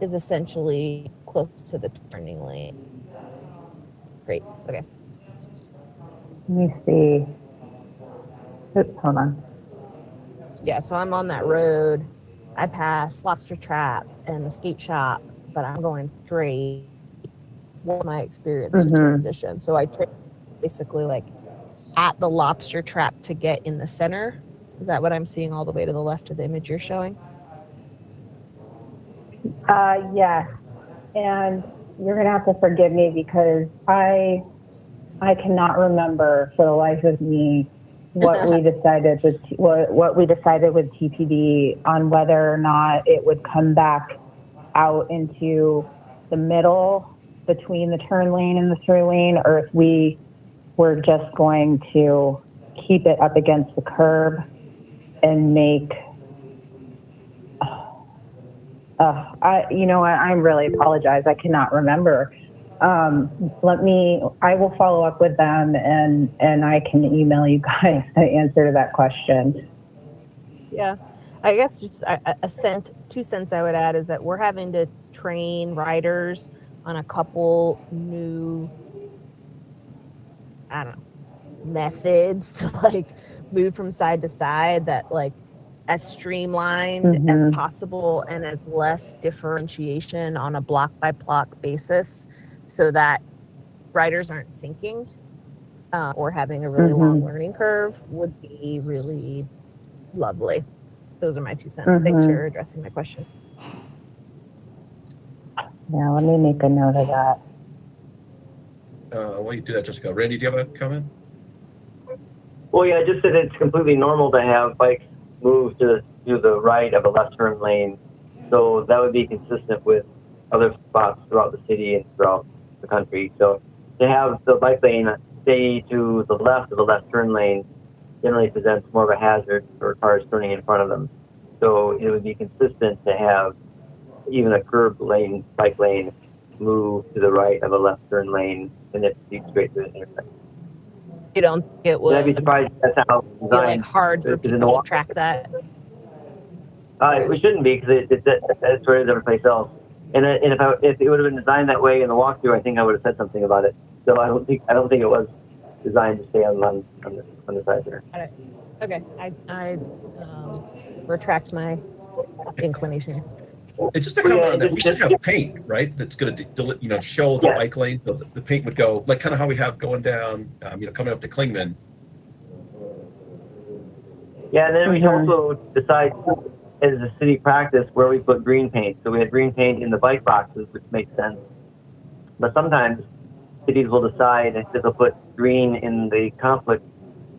is essentially close to the turning lane? Great. Okay. Let me see. Oops, hold on. Yeah, so I'm on that road. I pass Lobster Trap and the skate shop, but I'm going straight. What my experience to transition. So I basically like at the Lobster Trap to get in the center. Is that what I'm seeing all the way to the left of the image you're showing? Yes, and you're gonna have to forgive me because I cannot remember for the life of me what we decided with what we decided with TPD on whether or not it would come back out into the middle between the turn lane and the through lane, or if we were just going to keep it up against the curb and make. I really apologize. I cannot remember. I will follow up with them and I can email you guys the answer to that question. Yeah, I guess just a 2 cents I would add is that we're having to train riders on a couple new, methods to like move from side to side that like as streamlined as possible and as less differentiation on a block by block basis, so that riders aren't thinking or having a really long learning curve would be really lovely. Those are my 2 cents. Thanks for addressing my question. Yeah, let me make a note of that. While you do that, Jessica, Randy, do you have a comment? Well, yeah, just that it's completely normal to have bikes move to the right of a left turn lane. So that would be consistent with other spots throughout the city and throughout the country. So to have the bike lane stay to the left of the left turn lane generally presents more of a hazard for cars turning in front of them. So it would be consistent to have even a curved lane, bike lane, move to the right of a left turn lane and it leads straight to the intersection. You don't think it would I'd be surprised if that's how it's be designed. like hard for people to track that? It shouldn't be because it's where it is every place else. And if it would have been designed that way in the walkthrough, I think I would have said something about it. So I don't think it was. designed to stay on the side there. Got it. Okay, I retract my inclination. And just to comment on that, we should have paint, right? That's going to, show the bike lane. So the paint would go like kind of how we have going down, coming up to Klingman. Yeah, and then we can also decide as a city practice where we put green paint. So we had green paint in the bike boxes, which makes sense. But sometimes cities will decide that they'll put green in the conflict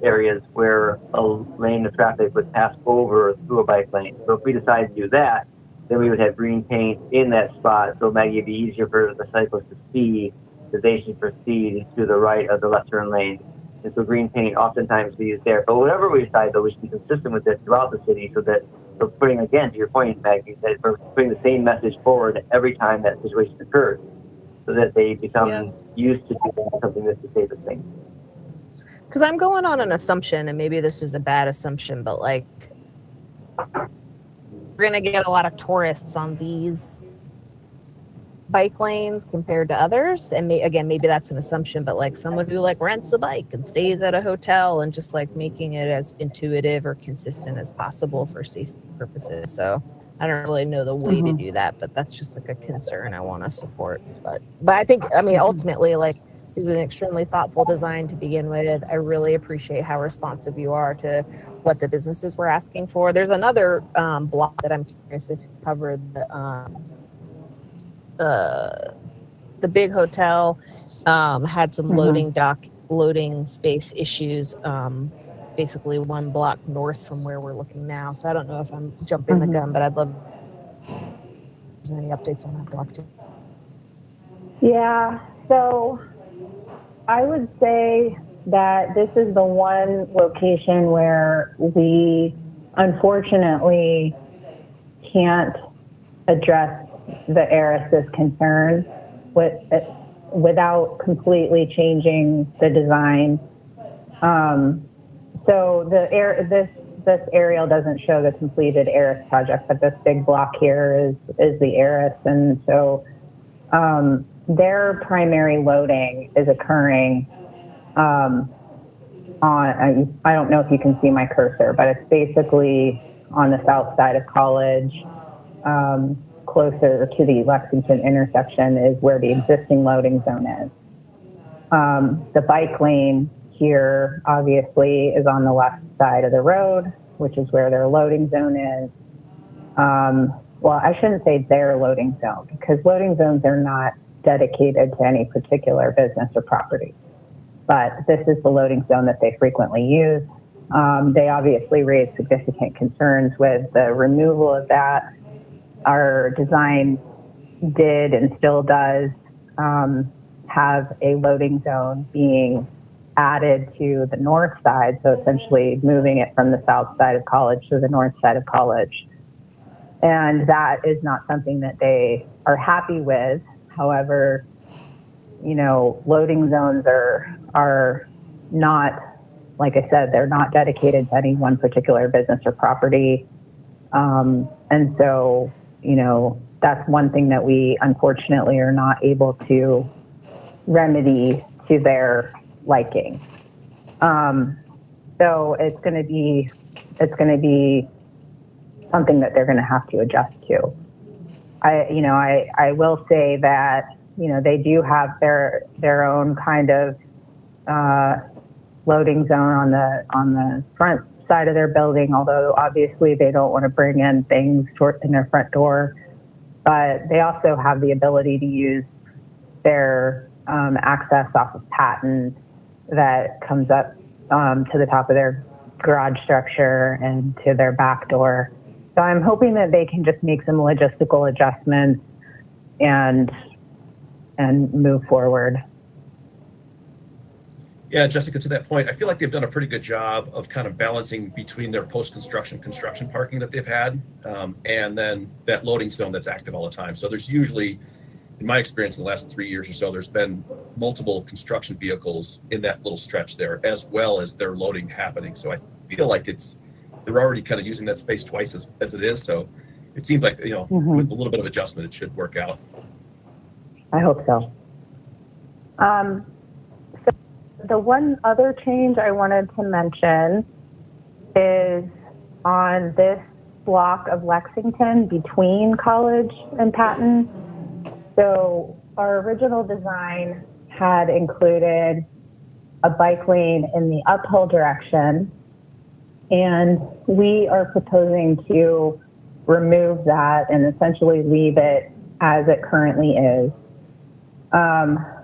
areas where a lane of traffic would pass over through a bike lane. So if we decide to do that, then we would have green paint in that spot. So maybe it'd be easier for the cyclist to see as they should proceed to the right of the left turn lane. And so green paint oftentimes we use there. But whatever we decide, though, we should be consistent with it throughout the city so that we're putting, again, to your point, Maggie, that we're putting the same message forward every time that situation occurs so that they become used to doing something that's the safest thing. Because I'm going on an assumption, and maybe this is a bad assumption, but like, we're going to get a lot of tourists on these bike lanes compared to others. And again, maybe that's an assumption, but like someone who like rents a bike and stays at a hotel and just like making it as intuitive or consistent as possible for safety purposes. So I don't really know the way to do that, but that's just like a concern I want to support. But I think, I mean, ultimately, like, it was an extremely thoughtful design to begin with. I really appreciate how responsive you are to what the businesses were asking for. There's another block that I'm curious if you covered the big hotel had some loading space issues, basically one block north from where we're looking now. So I don't know if I'm jumping the gun, but I'd love if there's any updates on that block too. Yeah, so I would say that this is the one location where we unfortunately can't address the Eris's concern without completely changing the design. So this aerial doesn't show the completed Eris project, but this big block here is the Eris, and so their primary loading is occurring on, I don't know if you can see my cursor, but it's basically on the south side of College, closer to the Lexington intersection is where the existing loading zone is. The bike lane here obviously is on the left side of the road, which is where their loading zone is. Well, I shouldn't say their loading zone, because loading zones are not dedicated to any particular business or property. But this is the loading zone that they frequently use. They obviously raised significant concerns with the removal of that. Our design did and still does have a loading zone being added to the north side, so essentially moving it from the south side of College to the north side of College. And that is not something that they are happy with. However, loading zones are not, like I said, they're not dedicated to any one particular business or property. And so, that's one thing that we unfortunately are not able to remedy to their liking. So it's going to be something that they're going to have to adjust to. I will say that, they do have their own kind of loading zone on the front side of their building, although obviously they don't want to bring in things in their front door. But they also have the ability to use their access off of Patton that comes up to the top of their garage structure and to their back door. So I'm hoping that they can just make some logistical adjustments and move forward. Yeah, Jessica, to that point, I feel like they've done a pretty good job of kind of balancing between their post-construction construction parking that they've had and then that loading zone that's active all the time. So there's usually, in my experience in the last 3 years or so, there's been multiple construction vehicles in that little stretch there, as well as their loading happening. So I feel like they're already kind of using that space twice as it is. So it seems like, with a little bit of adjustment, it should work out. I hope so. the one other change I wanted to mention is on this block of Lexington between College and Patton. So our original design had included a bike lane in the uphill direction, and we are proposing to remove that and essentially leave it as it currently is.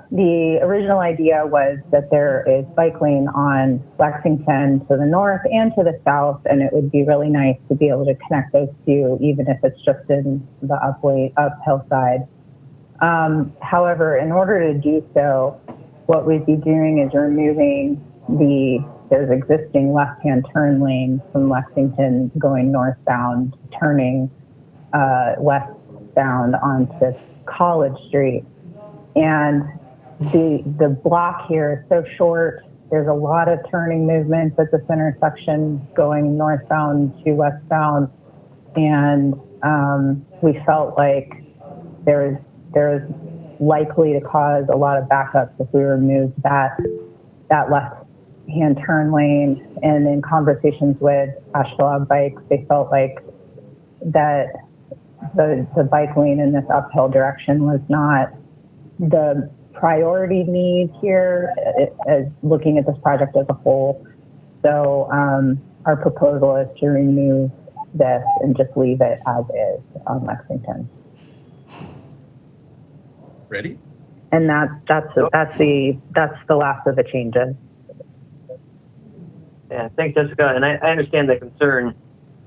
The original idea was that there is bike lane on Lexington to the north and to the south, and it would be really nice to be able to connect those two, even if it's just in the uphill side. However, in order to do so, what we'd be doing is removing there's existing left-hand turn lane from Lexington going northbound, turning westbound onto College Street. And the block here is so short. There's a lot of turning movements at this intersection going northbound to westbound. And we felt like there's likely to cause a lot of backups if we remove that left-hand turn lane. And in conversations with Ashwaubenon Bikes, they felt like that the bike lane in this uphill direction was not the priority need here as looking at this project as a whole. So our proposal is to remove this and just leave it as is on Lexington. Ready? And that's the last of the changes. Yeah, thanks, Jessica. And I understand the concern.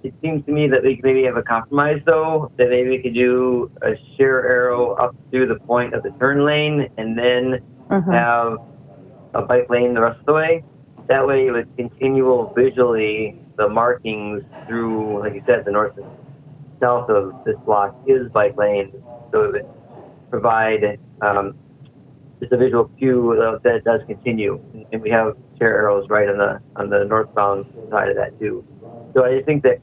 It seems to me that we could maybe have a compromise, though, that maybe we could do a share arrow up through the point of the turn lane and then have a bike lane the rest of the way. That way it would continue visually the markings through, like you said, the north and south of this block is bike lane. So it would provide just a visual cue that it does continue. And we have share arrows right on the northbound side of that, too. So I think that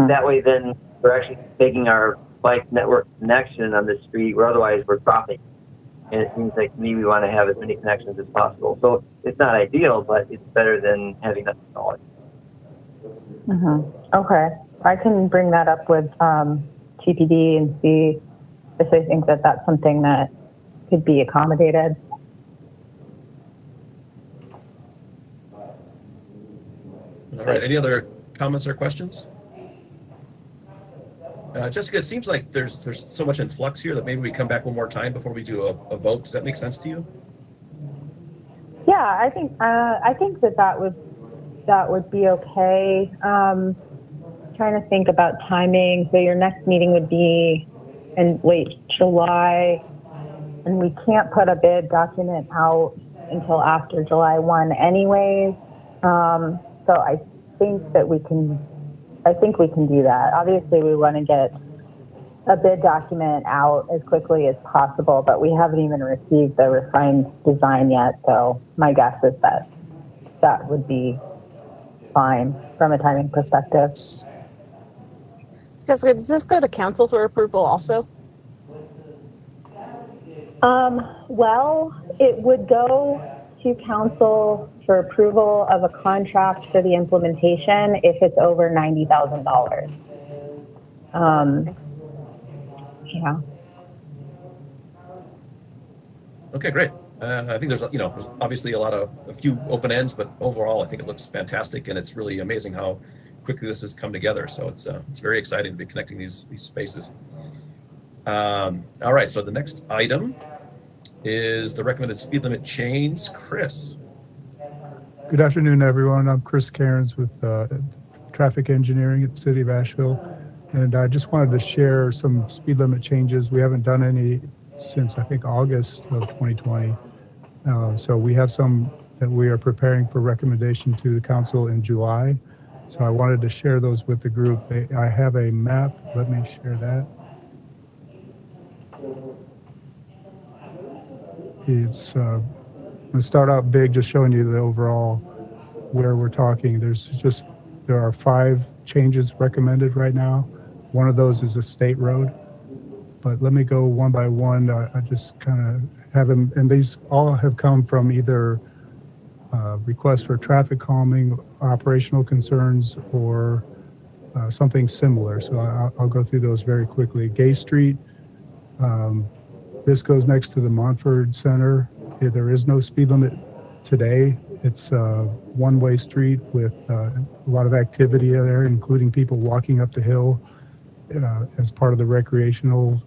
that way then we're actually making our bike network connection on this street where otherwise we're dropping. And it seems like to me we want to have as many connections as possible. So it's not ideal, but it's better than having nothing at all. Okay. I can bring that up with TPD and see if they think that that's something that could be accommodated. All right. Any other comments or questions? Jessica, it seems like there's so much in flux here that maybe we come back one more time before we do a vote. Does that make sense to you? Yeah, I think that would be okay. Trying to think about timing. So your next meeting would be in late July, and we can't put a bid document out until after July 1 anyways. So I think that we can do that. Obviously, we want to get a bid document out as quickly as possible, but we haven't even received the refined design yet. So my guess is that would be fine from a timing perspective. Jessica, does this go to council for approval also? Well, it would go to council for approval of a contract for the implementation if it's over $90,000. Thanks. Yeah. Okay, great. I think there's obviously a few open ends, but overall I think it looks fantastic, and it's really amazing how quickly this has come together. So it's very exciting to be connecting these spaces. All right, so the next item is the recommended speed limit change. Chris. Good afternoon, everyone. I'm Chris Cairns with Traffic Engineering at the City of Asheville. And I just wanted to share some speed limit changes. We haven't done any since, I think, August of 2020. So we have some that we are preparing for recommendation to the council in July. So I wanted to share those with the group. I have a map. Let me share that. It's I'm going to start out big, just showing you the overall where we're talking. There are 5 changes recommended right now. One of those is a state road, but let me go one by one. I just kind of have them, and these all have come from either request for traffic calming, operational concerns, or something similar. So I'll go through those very quickly. Gay Street, this goes next to the Montford Center. There is no speed limit today. It's a one-way street with a lot of activity there, including people walking up the hill as part of the recreational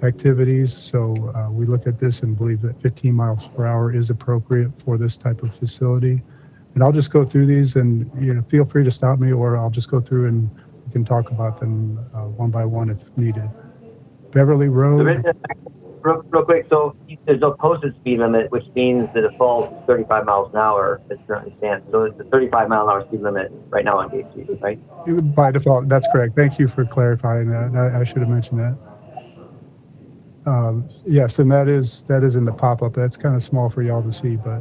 activities. So we look at this and believe that 15 miles per hour is appropriate for this type of facility. And I'll just go through these, and feel free to stop me, or I'll just go through and we can talk about them one by one if needed. Beverly Road. Real quick, so there's no posted speed limit, which means the default is 35 miles an hour as it currently stands. So it's a 35-mile-an-hour speed limit right now on Gate Street, right? By default, that's correct. Thank you for clarifying that. I should have mentioned that. Yes, and that is in the pop-up. That's kind of small for y'all to see, but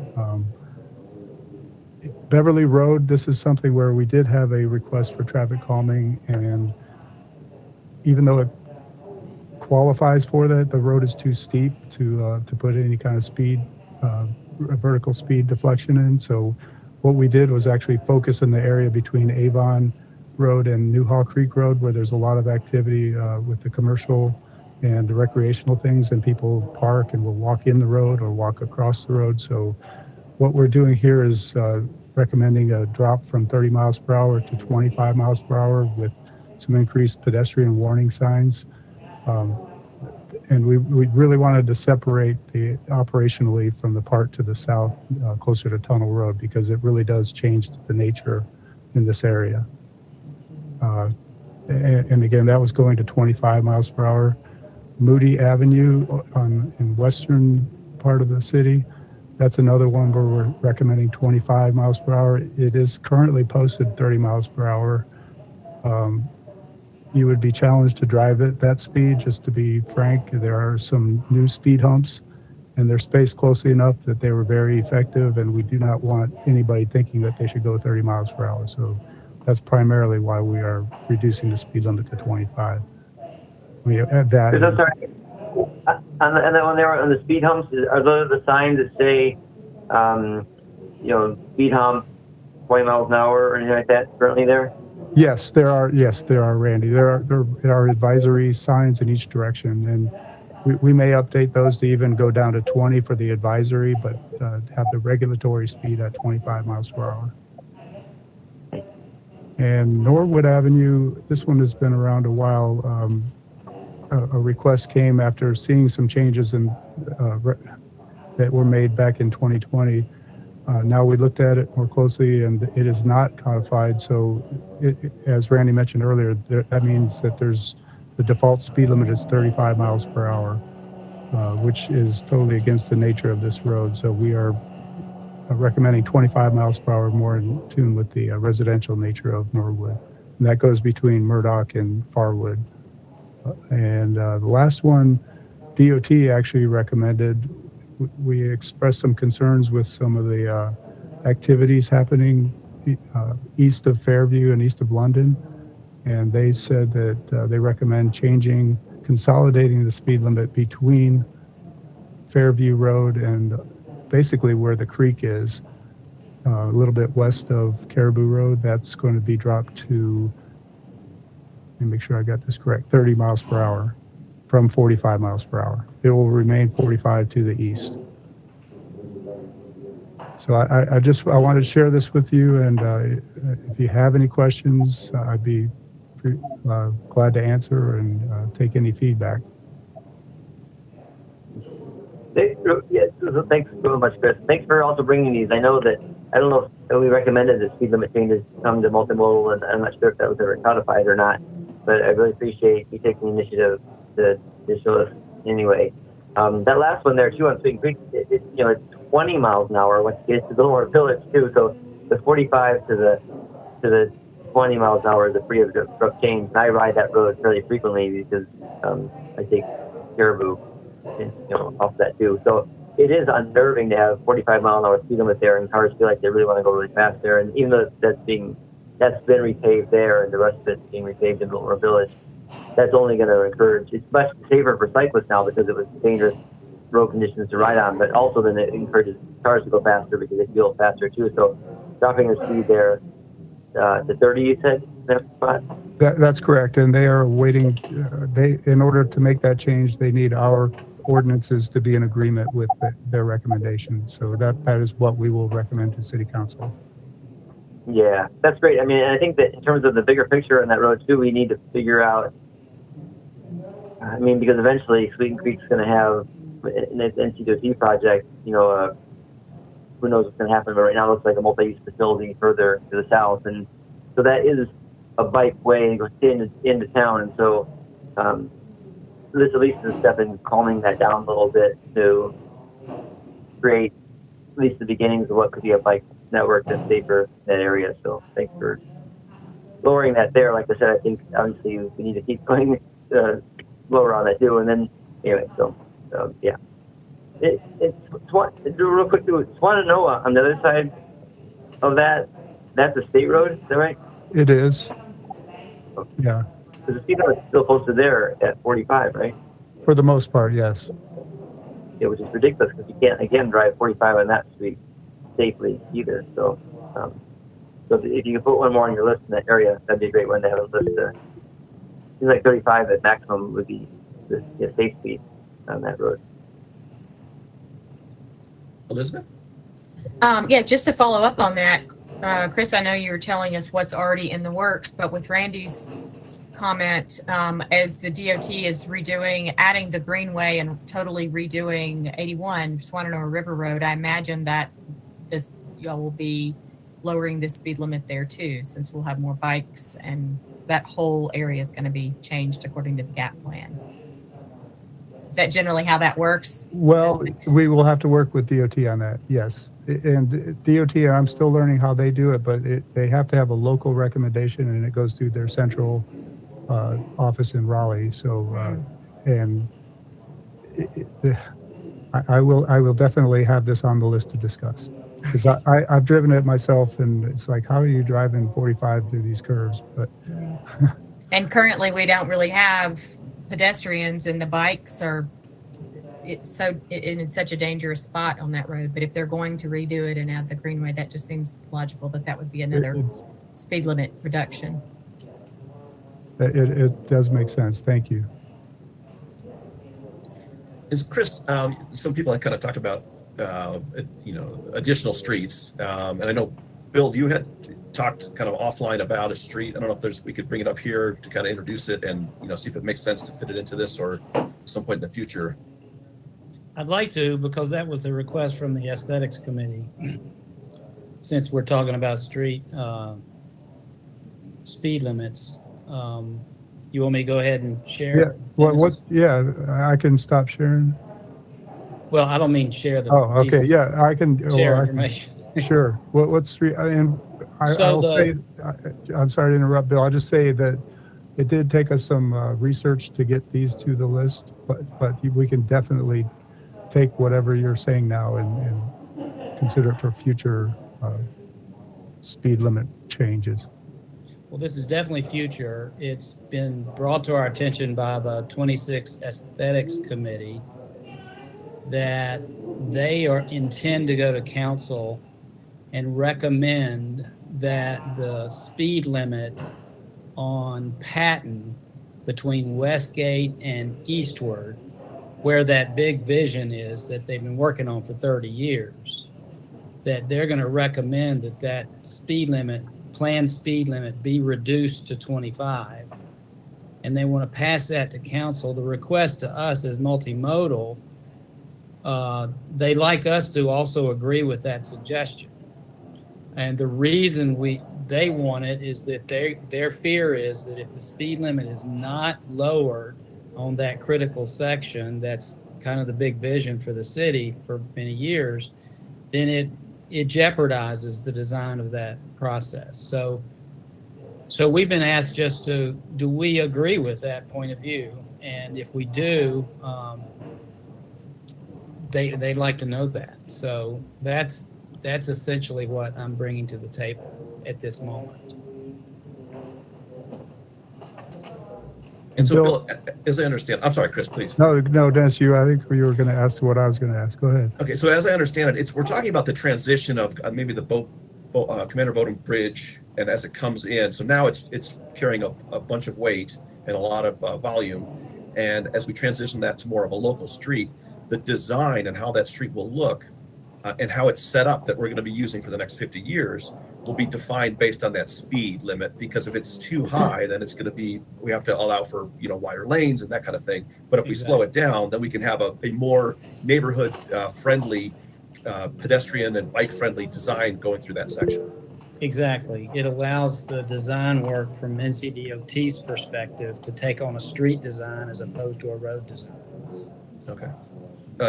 Beverly Road, this is something where we did have a request for traffic calming, and even though it qualifies for that, the road is too steep to put any kind of speed, vertical speed deflection in. So what we did was actually focus in the area between Avon Road and Newhall Creek Road, where there's a lot of activity with the commercial and the recreational things, and people park and will walk in the road or walk across the road. So what we're doing here is recommending a drop from 30 miles per hour to 25 miles per hour with some increased pedestrian warning signs. And we really wanted to separate the operationally from the part to the south, closer to Tunnel Road, because it really does change the nature in this area. And again, that was going to 25 miles per hour. Moody Avenue in western part of the city, that's another one where we're recommending 25 miles per hour. It is currently posted 30 miles per hour. You would be challenged to drive at that speed. Just to be frank, there are some new speed humps, and they're spaced closely enough that they were very effective, and we do not want anybody thinking that they should go 30 miles per hour. So that's primarily why we are reducing the speed limit to 25. We add that. I'm sorry. And then when they were on the speed humps, are those the signs that say, speed hump, 20 miles an hour or anything like that currently there? Yes, there are, Randy. There are advisory signs in each direction, and we may update those to even go down to 20 for the advisory, but have the regulatory speed at 25 miles per hour. And Norwood Avenue, this one has been around a while. A request came after seeing some changes that were made back in 2020. Now we looked at it more closely, and it is not codified. So as Randy mentioned earlier, that means that the default speed limit is 35 miles per hour, which is totally against the nature of this road. So we are recommending 25 miles per hour, more in tune with the residential nature of Norwood. And that goes between Murdoch and Farwood. And the last one, DOT actually recommended. We expressed some concerns with some of the activities happening east of Fairview and east of London. And they said that they recommend consolidating the speed limit between Fairview Road and basically where the creek is, a little bit west of Caribou Road. That's going to be dropped to, let me make sure I got this correct, 30 miles per hour from 45 miles per hour. It will remain 45 to the east. So I wanted to share this with you, and if you have any questions, I'd be glad to answer and take any feedback. Thanks so much, Chris. Thanks for also bringing these. I know that, I don't know if we recommended the speed limit changes come to multimodal, and I'm not sure if that was ever codified or not, but I really appreciate you taking the initiative to show us anyway. That last one there too on Sweet Creek, it's 20 miles an hour once you get to the lower village too. So the 45 to the 20 miles an hour is a pretty abrupt change. And I ride that road fairly frequently because I take Caribou, off that too. So it is unnerving to have 45 mile an hour speed limit there, and cars feel like they really want to go really fast there. And even though that's been repaved there, and the rest of it's being repaved in Littlemore Village, that's only going to encourage. It's much safer for cyclists now because it was dangerous road conditions to ride on, but also then it encourages cars to go faster because they feel faster too. So dropping the speed there to 30, you said, that spot? That's correct, and they are waiting. In order to make that change, they need our ordinances to be in agreement with their recommendation. So that is what we will recommend to City Council. Yeah, that's great. I mean, I think that in terms of the bigger picture on that road too, we need to figure out. I mean, because eventually Sweeten Creek's going to have an NCDOT project. You know, who knows what's going to happen? But right now, it looks like a multi-use facility further to the south, and so that is a bike way and goes into town. And so this at least is a step in calming that down a little bit to create at least the beginnings of what could be a bike network that's safer in that area. So thanks for lowering that there. Like I said, I think obviously we need to keep going lower on that too. And then anyway, so yeah. It's real quick too. Just want to know on the other side of that, that's a state road. Is that right? It is. Yeah. Because the speed limit is still posted there at 45, right? For the most part, yes. Yeah, which is ridiculous because you can't again drive 45 on that street safely either. So, so if you could put one more on your list in that area, that'd be a great one to have a list. Seems like 35 at maximum would be the safe speed on that road. Elizabeth? Yeah, just to follow up on that, Chris, I know you were telling us what's already in the works, but with Randy's comment, as the DOT is adding the Greenway and totally redoing 81, Swananoa River Road, I imagine that y'all will be lowering the speed limit there too, since we'll have more bikes and that whole area is going to be changed according to the GAP plan. Is that generally how that works? Well, we will have to work with DOT on that, yes. And DOT, I'm still learning how they do it, but they have to have a local recommendation and it goes through their central office in Raleigh. So, and I will definitely have this on the list to discuss. Because I've driven it myself and it's like, how are you driving 45 through these curves? But and currently we don't really have pedestrians, and the bikes are in such a dangerous spot on that road. But if they're going to redo it and add the Greenway, that just seems logical that would be another speed limit reduction. It does make sense. Thank you. Is Chris, some people had kind of talked about additional streets, and I know Bill, you had talked kind of offline about a street. I don't know if we could bring it up here to kind of introduce it and see if it makes sense to fit it into this or some point in the future. I'd like to, because that was the request from the aesthetics committee. Since we're talking about street speed limits, you want me to go ahead and share? Yeah. I can stop sharing. Well, I don't mean share the. Oh, okay. Yeah, I can share information. Sure. What street? I'm sorry to interrupt, Bill. I'll just say that it did take us some research to get these to the list, but we can definitely take whatever you're saying now and consider it for future speed limit changes. Well, this is definitely future. It's been brought to our attention by the 26th Aesthetics Committee that they intend to go to council and recommend that the speed limit on Patton between Westgate and eastward, where that big vision is that they've been working on for 30 years, that they're going to recommend that speed limit, planned speed limit, be reduced to 25. And they want to pass that to council. The request to us as multimodal, they like us to also agree with that suggestion. And the reason they want it is that their fear is that if the speed limit is not lowered on that critical section, that's kind of the big vision for the city for many years, then it jeopardizes the design of that process. So we've been asked just do we agree with that point of view? And if we do, they'd like to know that. So that's essentially what I'm bringing to the table at this moment. And so, Bill- Bill, as I understand, I'm sorry, Chris, please. No, Dennis, I think you were going to ask what I was going to ask. Go ahead. Okay, so as I understand it, we're talking about the transition of maybe the Commander Bodum Bridge, and as it comes in, so now it's carrying a bunch of weight and a lot of volume, and as we transition that to more of a local street, the design and how that street will look and how it's set up that we're going to be using for the next 50 years will be defined based on that speed limit, because if it's too high, then it's going to be, we have to allow for, wider lanes and that kind of thing. But if we slow it down, then we can have a more neighborhood friendly, pedestrian and bike friendly design going through that section. Exactly. It allows the design work from NCDOT's perspective to take on a street design as opposed to a road design. Okay.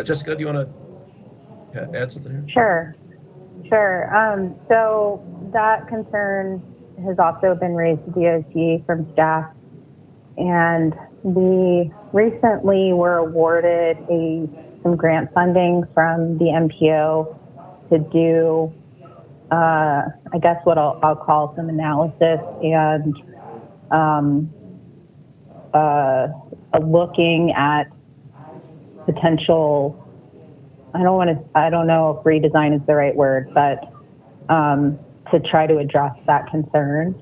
Jessica, do you want to add something here? Sure. So that concern has also been raised to DOT from staff, and we recently were awarded some grant funding from the MPO to do, I guess what I'll call some analysis and looking at potential. I don't know if redesign is the right word, but to try to address that concern.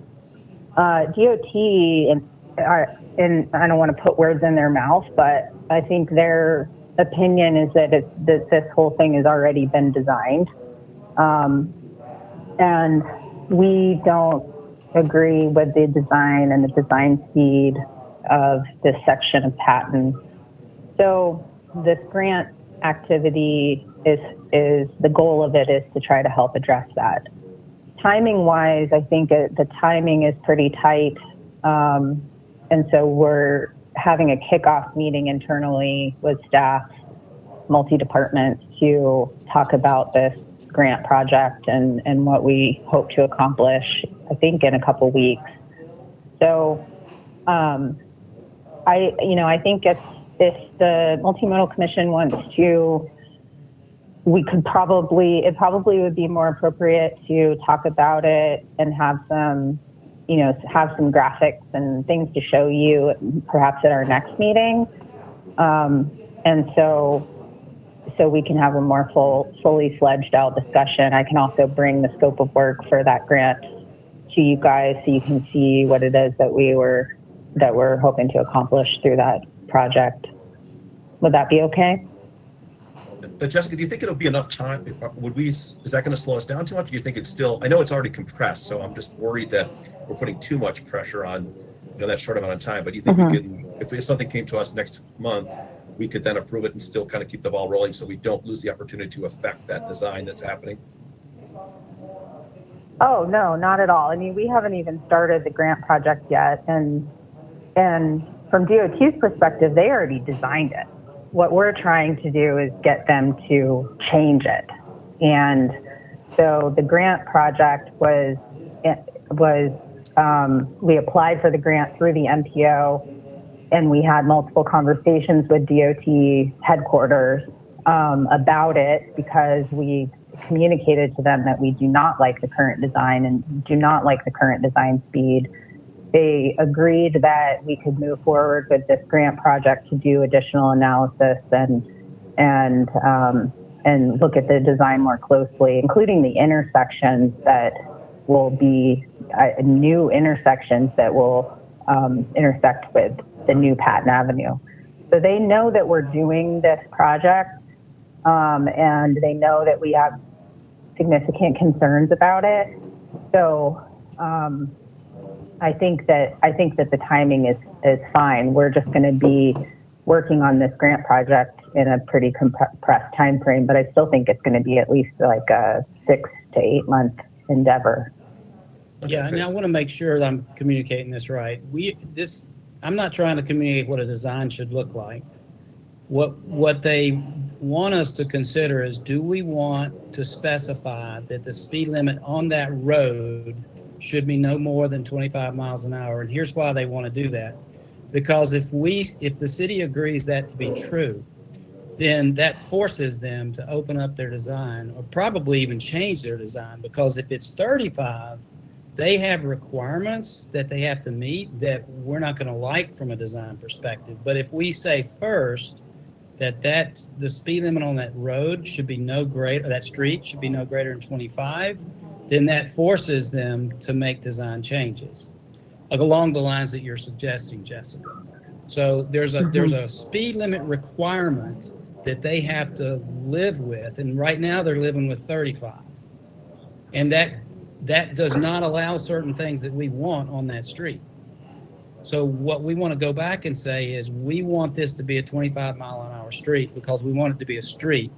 DOT, and I don't want to put words in their mouth, but I think their opinion is that this whole thing has already been designed. And we don't agree with the design and the design speed of this section of Patton. So this grant activity is the goal of it is to try to help address that. Timing wise, I think the timing is pretty tight. And so we're having a kickoff meeting internally with staff, multi-departments, to talk about this grant project and what we hope to accomplish, I think in a couple weeks. So I think if the Multimodal Commission wants to, it probably would be more appropriate to talk about it and have some graphics and things to show you perhaps at our next meeting. And so we can have a more fully fledged out discussion. I can also bring the scope of work for that grant to you guys so you can see what it is that we're hoping to accomplish through that project. Would that be okay? Jessica, do you think it'll be enough time? Is that going to slow us down too much? Do you think it's still, I know it's already compressed, so I'm just worried that we're putting too much pressure on, that short amount of time. But do you think we can, if something came to us next month, we could then approve it and still kind of keep the ball rolling so we don't lose the opportunity to affect that design that's happening? Oh, no, not at all. I mean, we haven't even started the grant project yet. And from DOT's perspective, they already designed it. What we're trying to do is get them to change it. And so the grant project was we applied for the grant through the MPO, and we had multiple conversations with DOT headquarters about it, because we communicated to them that we do not like the current design and do not like the current design speed. They agreed that we could move forward with this grant project to do additional analysis and look at the design more closely, including the intersections that will be new intersections that will intersect with the new Patton Avenue. So they know that we're doing this project, and they know that we have significant concerns about it. So I think that the timing is fine. We're just going to be working on this grant project in a pretty compressed time frame, but I still think it's going to be at least like a 6 to 8 month endeavor. Yeah, and I want to make sure that I'm communicating this right. I'm not trying to communicate what a design should look like. What they want us to consider is, do we want to specify that the speed limit on that road should be no more than 25 miles an hour? And here's why they want to do that. Because if the city agrees that to be true, then that forces them to open up their design, or probably even change their design. Because if it's 35, they have requirements that they have to meet that we're not going to like from a design perspective. But if we say first that the speed limit on that road should be no greater, that street should be no greater than 25, then that forces them to make design changes along the lines that you're suggesting, Jessica. So there's a speed limit requirement that they have to live with, and right now they're living with 35, and that does not allow certain things that we want on that street. So what we want to go back and say is we want this to be a 25-mile-an-hour street because we want it to be a street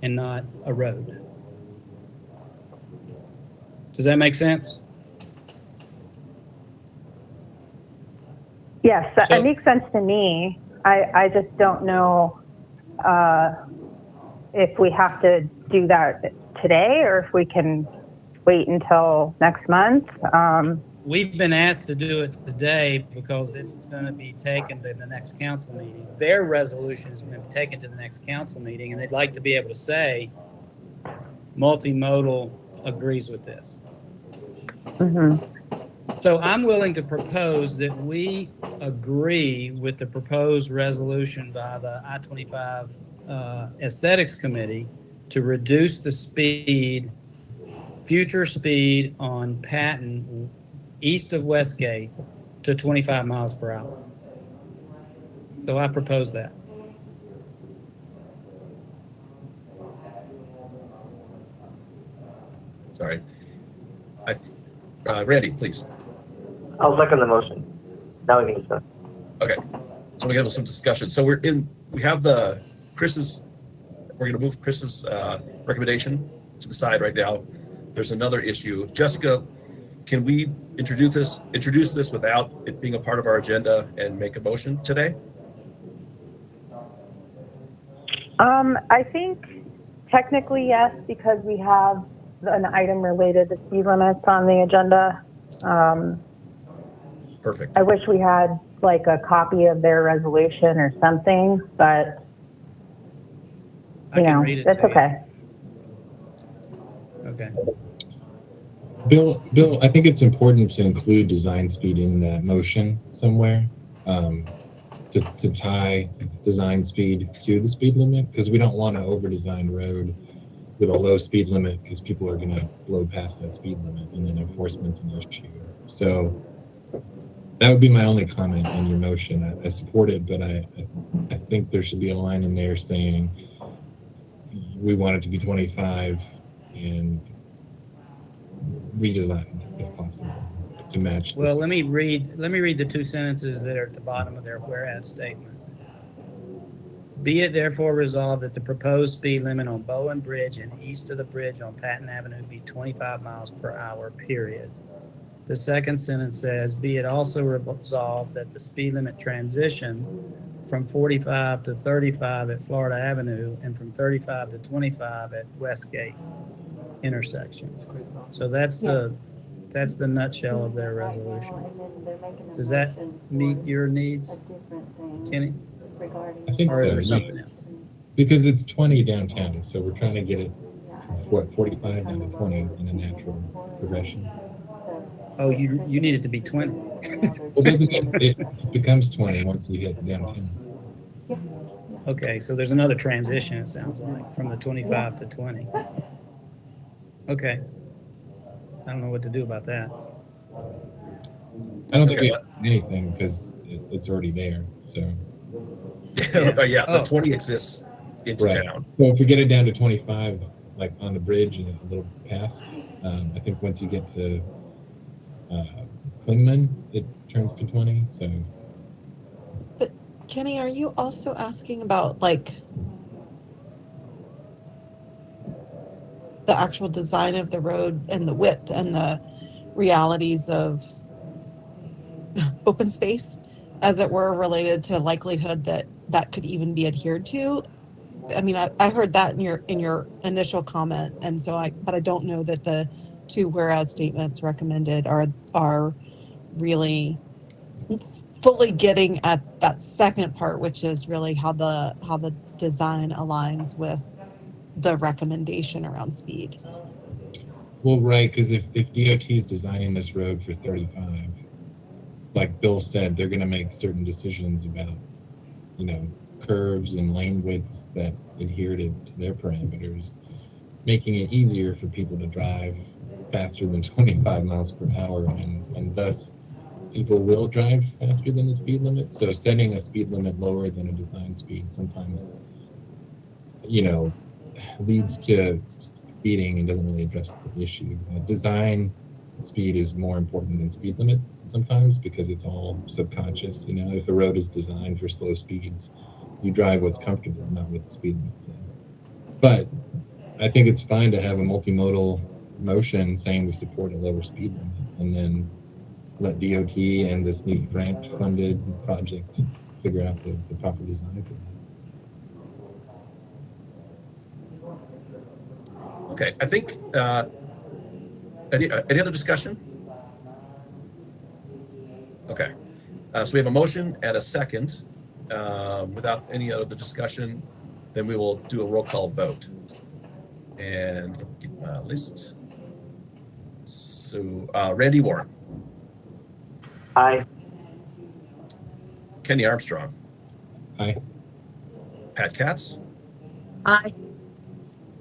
and not a road. Does that make sense? Yes, that makes sense to me. I just don't know if we have to do that today or if we can wait until next month. We've been asked to do it today because it's going to be taken to the next council meeting. Their resolution is going to be taken to the next council meeting, and they'd like to be able to say Multimodal agrees with this. Mm-hmm. So I'm willing to propose that we agree with the proposed resolution by the I-25 Aesthetics Committee to reduce the future speed on Patton east of Westgate to 25 miles per hour. So I propose that. Sorry. Randy, please. I'll second the motion. Now we can discuss. Okay. So we have some discussion. So we're going to move Chris's recommendation to the side right now. There's another issue. Jessica, can we introduce this without it being a part of our agenda and make a motion today? I think technically yes, because we have an item related to speed limits on the agenda. Perfect. I wish we had like a copy of their resolution or something, but that's okay. Okay. Bill, I think it's important to include design speed in that motion somewhere, to tie design speed to the speed limit, because we don't want an over-designed road with a low speed limit because people are going to blow past that speed limit and then enforcement's an issue. So that would be my only comment in your motion. I support it, but I think there should be a line in there saying we want it to be 25 and redesigned if possible to match. Well, let me read the two sentences that are at the bottom of their whereas statement. Be it therefore resolved that the proposed speed limit on Bowen Bridge and east of the bridge on Patton Avenue be 25 miles per hour, period. The second sentence says, be it also resolved that the speed limit transition from 45 to 35 at Florida Avenue and from 35 to 25 at Westgate intersection. So that's the nutshell of their resolution. Does that meet your needs, Kenny? I think or is there so, something else? Because it's 20 downtown, so we're trying to get it from 45 down to 20 in a natural progression. Oh, you need it to be 20. Well, it becomes 20 once you hit downtown. Okay, so there's another transition, it sounds like, from the 25 to 20. Okay. I don't know what to do about that. I don't think we have to do anything because it's already there. So The 20 exists into town. So if we get it down to 25, like on the bridge and a little past, I think once you get to Klingman, it turns to 20. So. But Kenny, are you also asking about like the actual design of the road and the width and the realities of open space, as it were, related to likelihood that could even be adhered to? I mean, I heard that in your initial comment, and so but I don't know that the two whereas statements recommended are really fully getting at that second part, which is really how the design aligns with the recommendation around speed. Well, right, because if DOT is designing this road for 35, like Bill said, they're going to make certain decisions about, you know, curves and lane widths that adhere to their parameters, making it easier for people to drive faster than 25 miles per hour, and thus people will drive faster than the speed limit. So setting a speed limit lower than a design speed sometimes, you know, leads to speeding and doesn't really address the issue. Design speed is more important than speed limit sometimes because it's all subconscious. You know, if the road is designed for slow speeds, you drive what's comfortable, not what the speed limit says. But I think it's fine to have a multimodal motion saying we support a lower speed limit, and then let DOT and this new grant-funded project figure out the proper design for that. Okay, I think, any other discussion? Okay, so we have a motion and a second. Without any other discussion, then we will do a roll call vote. And get my list. So, Randy Warren. Aye. Kenny Armstrong. Aye. Pat Katz. Aye.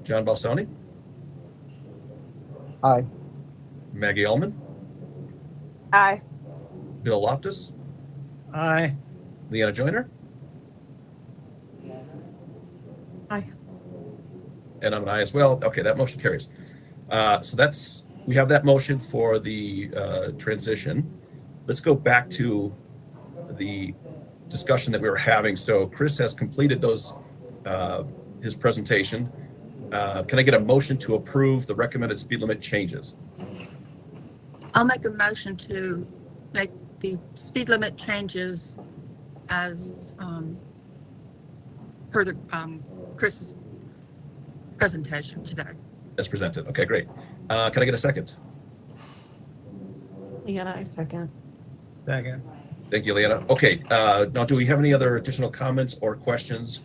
John Balsoni. Aye. Maggie Ullman. Aye. Bill Loftus. Aye. Leanna Joyner. Aye. And I'm an aye as well. Okay, that motion carries. So we have that motion for the transition. Let's go back to the discussion that we were having. So Chris has completed his presentation. Can I get a motion to approve the recommended speed limit changes? I'll make a motion to make the speed limit changes as per the Chris's presentation today. As presented. Okay, great. Can I get a second? Leanna, I second. Second. Thank you, Leanna. Okay, now do we have any other additional comments or questions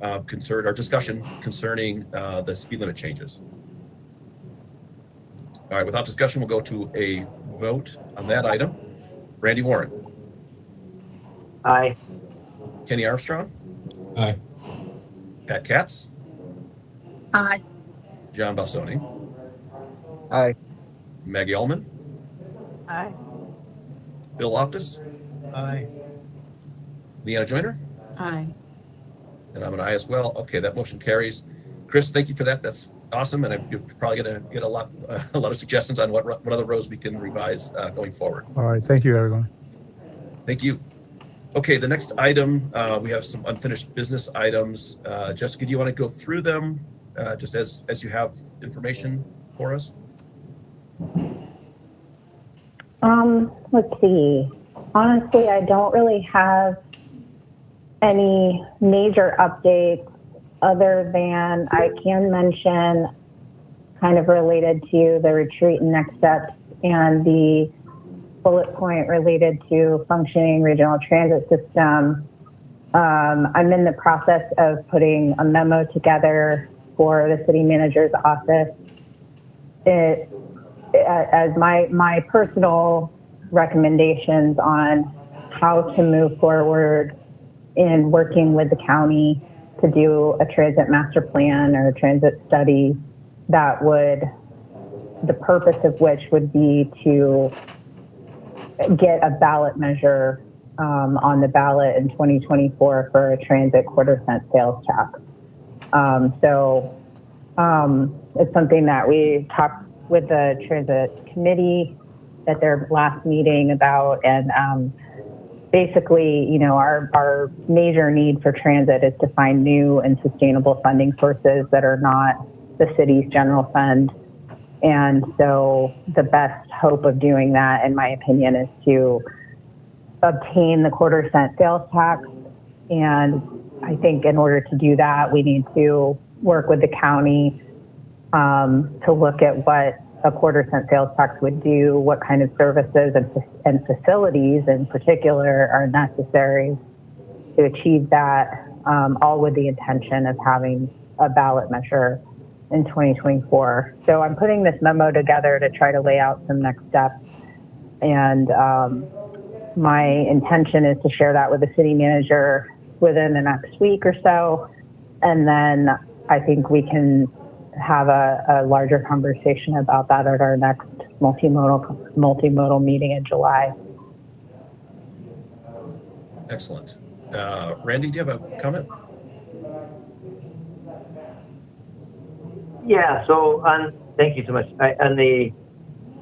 or discussion concerning the speed limit changes? All right, without discussion, we'll go to a vote on that item. Randy Warren. Aye. Kenny Armstrong. Aye. Pat Katz. Aye. John Balsoni. Aye. Maggie Ullman. Aye. Bill Loftus. Aye. Leanna Joyner. Aye. And I'm an aye as well. Okay, that motion carries. Chris, thank you for that. That's awesome, and you're probably going to get a lot of suggestions on what other roads we can revise going forward. All right. Thank you, everyone. Thank you. Okay, the next item, we have some unfinished business items. Jessica, do you want to go through them just as you have information for us? Let's see. Honestly, I don't really have any major updates other than I can mention, kind of related to the retreat and next steps and the bullet point related to functioning regional transit system. I'm in the process of putting a memo together for the city manager's office. As my personal recommendations on how to move forward in working with the county to do a transit master plan or a transit study that the purpose of which would be to get a ballot measure on the ballot in 2024 for a transit quarter-cent sales tax. It's something that we talked with the transit committee at their last meeting about, and basically, our major need for transit is to find new and sustainable funding sources that are not the city's general fund. And so the best hope of doing that, in my opinion, is to obtain the quarter-cent sales tax. And I think in order to do that, we need to work with the county to look at what a quarter-cent sales tax would do, what kind of services and facilities in particular are necessary to achieve that, all with the intention of having a ballot measure in 2024. So I'm putting this memo together to try to lay out some next steps. And my intention is to share that with the city manager within the next week or so. And then I think we can have a larger conversation about that at our next multimodal meeting in July. Excellent. Randy, do you have a comment? Yeah, so thank you so much. On the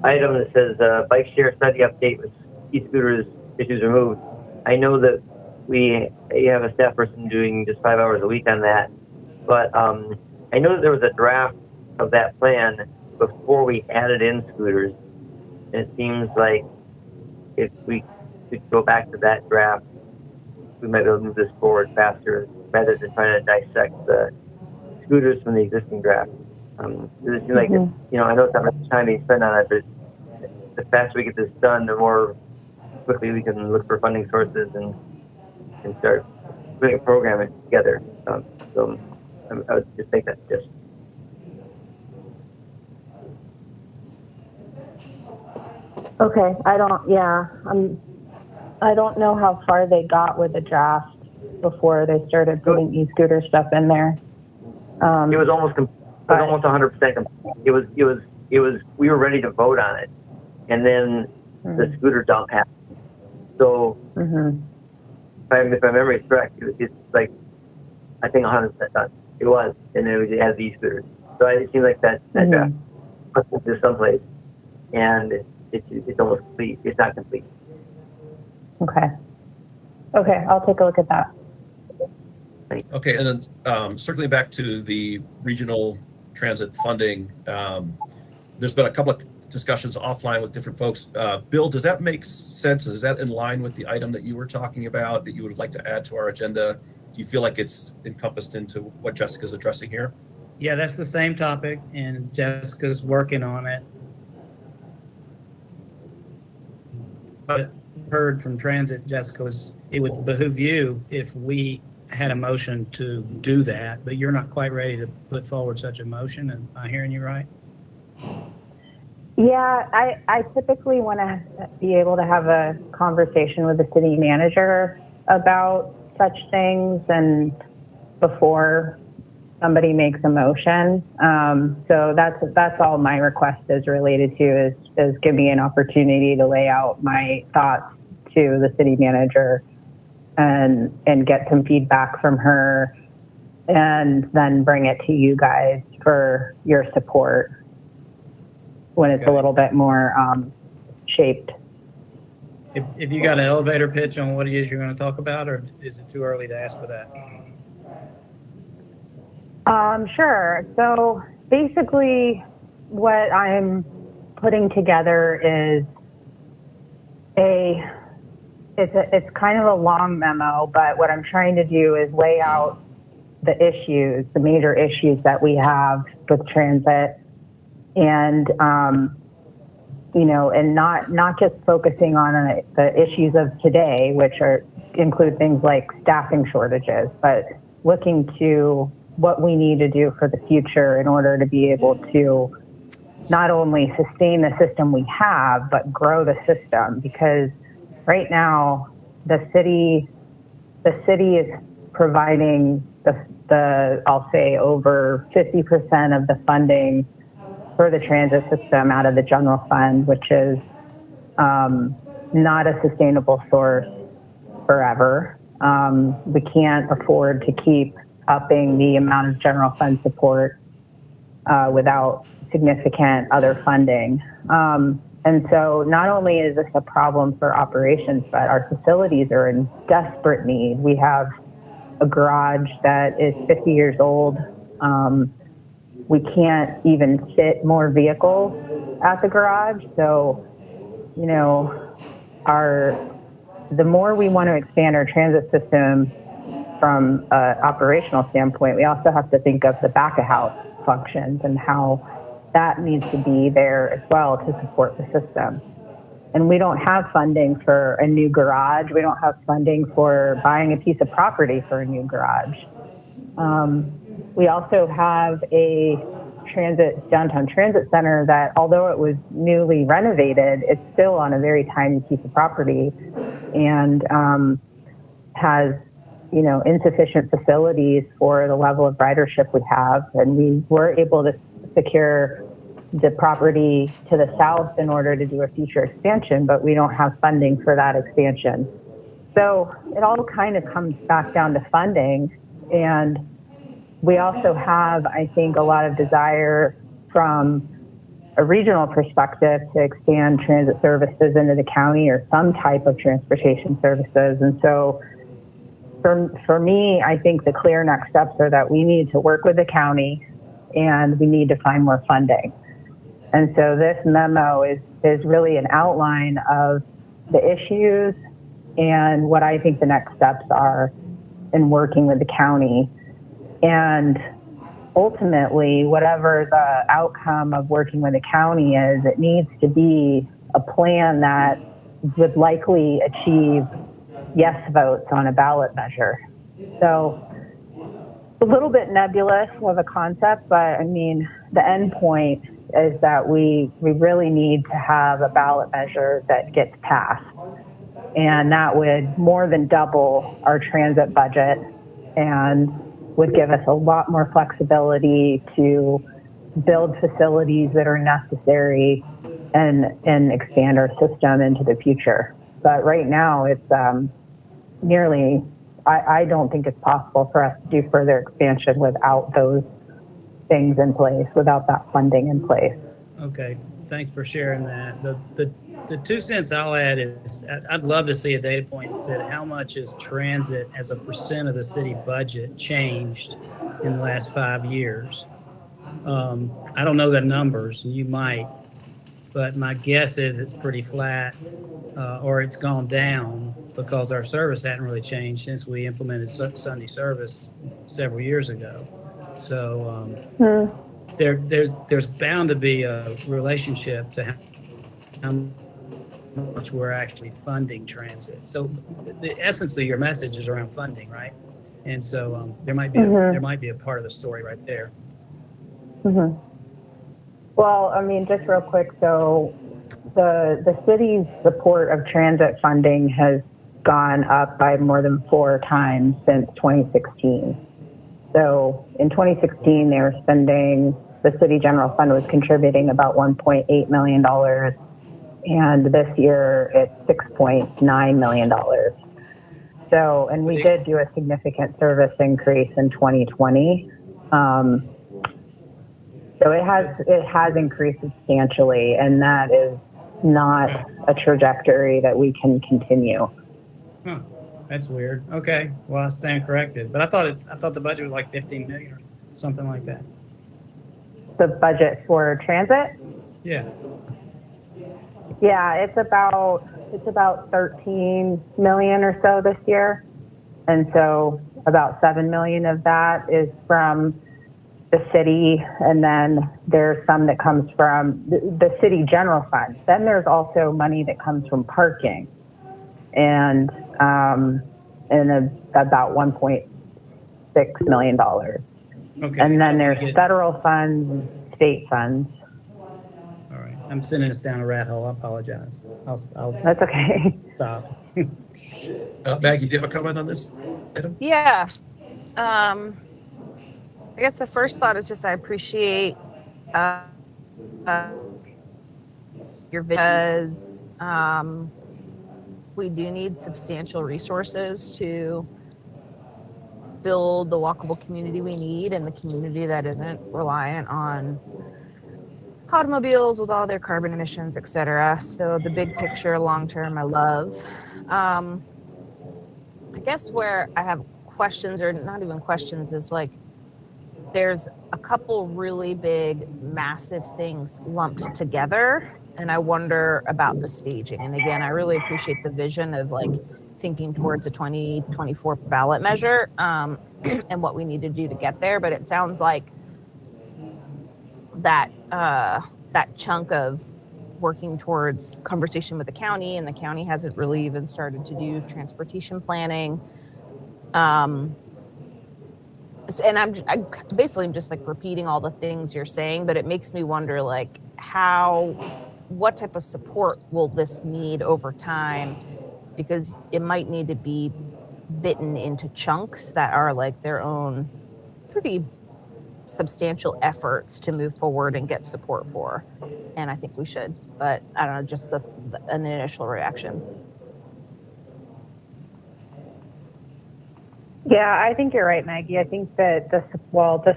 item that says bike share study update with e-scooters issues removed, I know that you have a staff person doing just 5 hours a week on that, but I know that there was a draft of that plan before we added in scooters. And it seems like if we could go back to that draft, we might be able to move this forward faster rather than trying to dissect the scooters from the existing draft. It seems like, you know, I know it's not much time being spent on it, but the faster we get this done, the more quickly we can look for funding sources and start putting a program together. So I would just make that suggestion. Okay, I don't know how far they got with the draft before they started putting e-scooter stuff in there. It was almost 100% complete. It was we were ready to vote on it, and then the scooter dump happened. So if my memory is correct, it's like I think 100% done. It was, and it has the e-scooters. So it seems like that draft must be someplace, and it's almost complete. It's not complete. Okay, I'll take a look at that. Okay, and then circling back to the regional transit funding, there's been a couple of discussions offline with different folks. Bill, does that make sense? Is that in line with the item that you were talking about that you would like to add to our agenda? Do you feel like it's encompassed into what Jessica's addressing here? Yeah, that's the same topic, and Jessica's working on it. But heard from Transit, Jessica, it would behoove you if we had a motion to do that, but you're not quite ready to put forward such a motion. Am I hearing you right? Yeah, I typically want to be able to have a conversation with the city manager about such things and before somebody makes a motion. So that's all my request is related to is give me an opportunity to lay out my thoughts to the city manager and get some feedback from her and then bring it to you guys for your support when it's a little bit more shaped. If you got an elevator pitch on what it is you're going to talk about, or is it too early to ask for that? Sure. So basically what I'm putting together is it's kind of a long memo, but what I'm trying to do is lay out the issues, the major issues that we have with transit, and you know, and not just focusing on the issues of today, which include things like staffing shortages, but looking to what we need to do for the future in order to be able to not only sustain the system we have, but grow the system. Because right now, the city is providing the I'll say over 50% of the funding for the transit system out of the general fund, which is not a sustainable source forever. We can't afford to keep upping the amount of general fund support without significant other funding. And so not only is this a problem for operations, but our facilities are in desperate need. We have a garage that is 50 years old. We can't even fit more vehicles at the garage. So, you know, the more we want to expand our transit system from an operational standpoint, we also have to think of the back of house functions and how that needs to be there as well to support the system. And we don't have funding for a new garage. We don't have funding for buying a piece of property for a new garage. We also have a downtown transit center that, although it was newly renovated, it's still on a very tiny piece of property and has, insufficient facilities for the level of ridership we have. And we were able to secure the property to the south in order to do a future expansion, but we don't have funding for that expansion. So it all kind of comes back down to funding. And we also have, I think, a lot of desire from a regional perspective to expand transit services into the county or some type of transportation services. And so for me, I think the clear next steps are that we need to work with the county and we need to find more funding. And so this memo is really an outline of the issues and what I think the next steps are in working with the county. And ultimately, whatever the outcome of working with the county is, it needs to be a plan that would likely achieve yes votes on a ballot measure. So it's a little bit nebulous of a concept, but I mean, the end point is that we really need to have a ballot measure that gets passed. And that would more than double our transit budget and would give us a lot more flexibility to build facilities that are necessary and expand our system into the future. But right now it's I don't think it's possible for us to do further expansion without those things in place, without that funding in place. Okay, thanks for sharing that. The 2 cents I'll add is I'd love to see a data point that said how much is transit as a percent of the city budget changed in the last 5 years. I don't know the numbers, you might, but my guess is it's pretty flat or it's gone down because our service hadn't really changed since we implemented Sunday service several years ago. So there's bound to be a relationship to how much we're actually funding transit. So the essence of your message is around funding, right? And so there might be a part of the story right there. Mm-hmm. Well, I mean, just real quick, so the city's support of transit funding has gone up by more than 4 times since 2016. So in 2016, they were spending, the city general fund was contributing about $1.8 million. And this year it's $6.9 million. So, and we did do a significant service increase in 2020. So it has increased substantially, and that is not a trajectory that we can continue. Huh. That's weird. Okay, well, I stand corrected. But I thought the budget was like 15 million or something like that. The budget for transit? Yeah. Yeah, it's about 13 million or so this year. And so about 7 million of that is from the city, and then there's some that comes from the city general fund. Then there's also money that comes from parking, and about $1.6 million. Okay. And then there's federal funds and state funds. All right, I'm sending us down a rat hole. I apologize. I'll That's okay. Stop. Maggie, do you have a comment on this item? Yeah. I guess the first thought is just I appreciate your videos. We do need substantial resources to build the walkable community we need, and the community that isn't reliant on automobiles with all their carbon emissions, et cetera. So the big picture, long term, I love. I guess where I have questions, or not even questions, is like there's a couple really big, massive things lumped together, and I wonder about the staging. And again, I really appreciate the vision of like thinking towards a 2024 ballot measure and what we need to do to get there. But it sounds like that chunk of working towards conversation with the county, and the county hasn't really even started to do transportation planning. and I'm basically just like repeating all the things you're saying, but it makes me wonder like what type of support will this need over time? Because it might need to be bitten into chunks that are like their own pretty substantial efforts to move forward and get support for. And I think we should, but I don't know, just an initial reaction. Yeah, I think you're right, Maggie. I think that the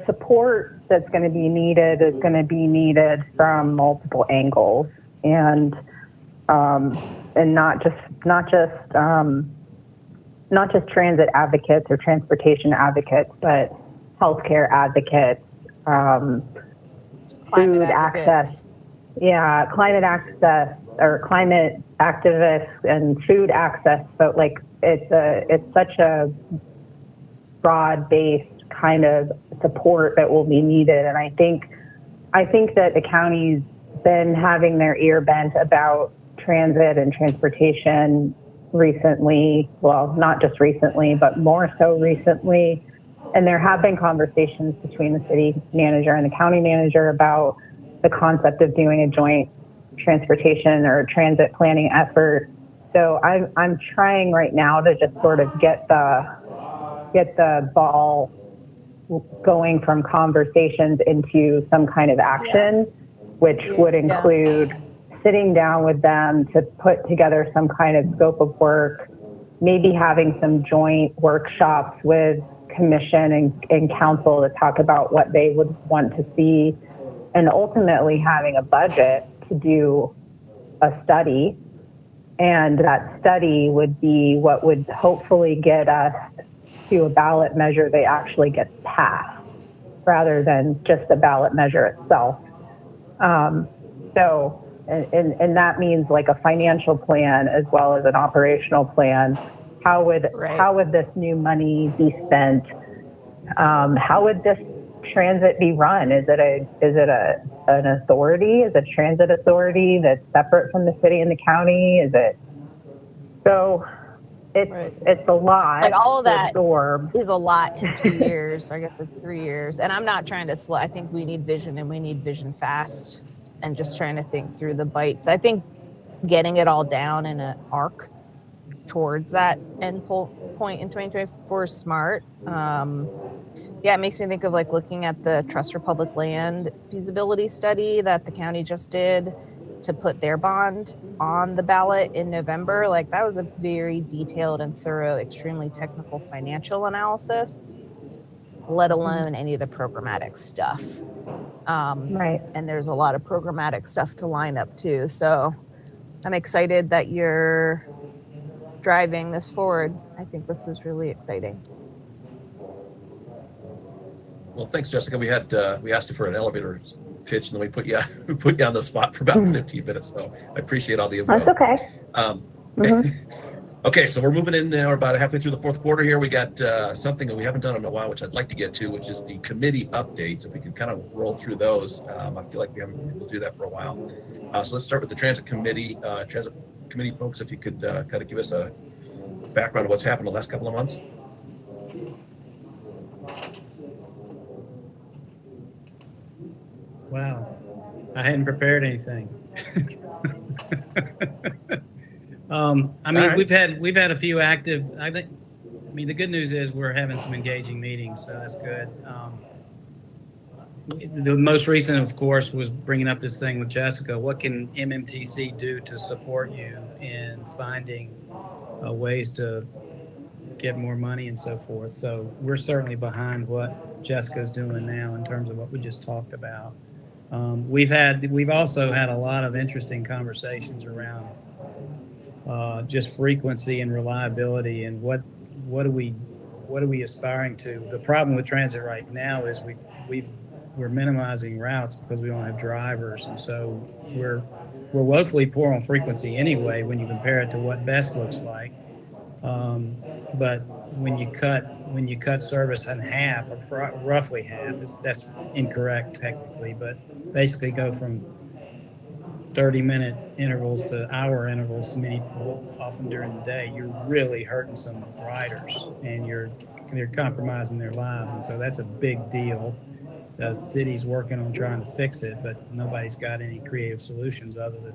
support that's going to be needed is going to be needed from multiple angles, and not just transit advocates or transportation advocates, but healthcare advocates, food access, climate access or climate activists and food access. But like it's such a broad-based kind of support that will be needed. And I think that the county's been having their ear bent about transit and transportation recently. Well, not just recently, but more so recently. And there have been conversations between the city manager and the county manager about the concept of doing a joint transportation or transit planning effort. So I'm trying right now to just sort of get the ball going from conversations into some kind of action, which would include sitting down with them to put together some kind of scope of work, maybe having some joint workshops with commission and council to talk about what they would want to see, and ultimately having a budget to do a study. And that study would be what would hopefully get us to a ballot measure that actually gets passed rather than just a ballot measure itself. And that means like a financial plan as well as an operational plan. How would this new money be spent? How would this transit be run? Is it an authority? Is it a transit authority that's separate from the city and the county? It's a lot. Like all of that absorb. is a lot in 2 years. I guess it's 3 years. And I'm not trying to slow. I think we need vision, and we need vision fast, and just trying to think through the bites. I think getting it all down in an arc towards that end point in 2024 is smart. It makes me think of like looking at the Trust for Public Land feasibility study that the county just did to put their bond on the ballot in November. Like that was a very detailed and thorough, extremely technical financial analysis, let alone any of the programmatic stuff. Right. And there's a lot of programmatic stuff to line up too. So I'm excited that you're driving this forward. I think this is really exciting. Well, thanks, Jessica. We asked you for an elevator pitch, and then we put you on the spot for about 15 minutes. So I appreciate all the info. That's okay. Okay, so we're moving in now. We're about halfway through the fourth quarter here. We got something that we haven't done in a while, which I'd like to get to, which is the committee updates. If we can kind of roll through those, I feel like we haven't been able to do that for a while. So let's start with the transit committee. Transit committee folks, if you could kind of give us a background of what's happened the last couple of months. Wow, I hadn't prepared anything. We've had a few active. The good news is we're having some engaging meetings, so that's good. The most recent, of course, was bringing up this thing with Jessica. What can MMTC do to support you in finding ways to get more money and so forth? So we're certainly behind what Jessica's doing now in terms of what we just talked about. We've also had a lot of interesting conversations around just frequency and reliability, and what are we aspiring to? The problem with transit right now is we're minimizing routes because we don't have drivers, and so we're woefully poor on frequency anyway when you compare it to what best looks like. But when you cut service in half, or roughly half, that's incorrect technically, but basically go from 30-minute intervals to hour intervals to meet people often during the day, you're really hurting some riders, and they're compromising their lives. And so that's a big deal. The city's working on trying to fix it, but nobody's got any creative solutions other than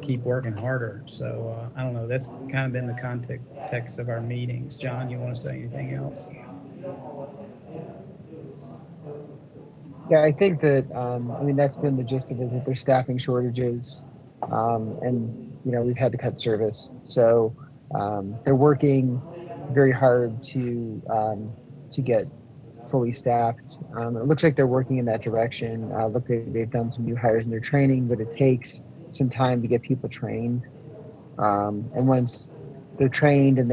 keep working harder. So I don't know. That's kind of been the context of our meetings. John, you want to say anything else? Yeah, I think that, I mean, that's been the gist of it, that there's staffing shortages, and, you know, we've had to cut service. So they're working very hard to get fully staffed. It looks like they're working in that direction. Look, they've done some new hires in their training, but it takes some time to get people trained. And once they're trained and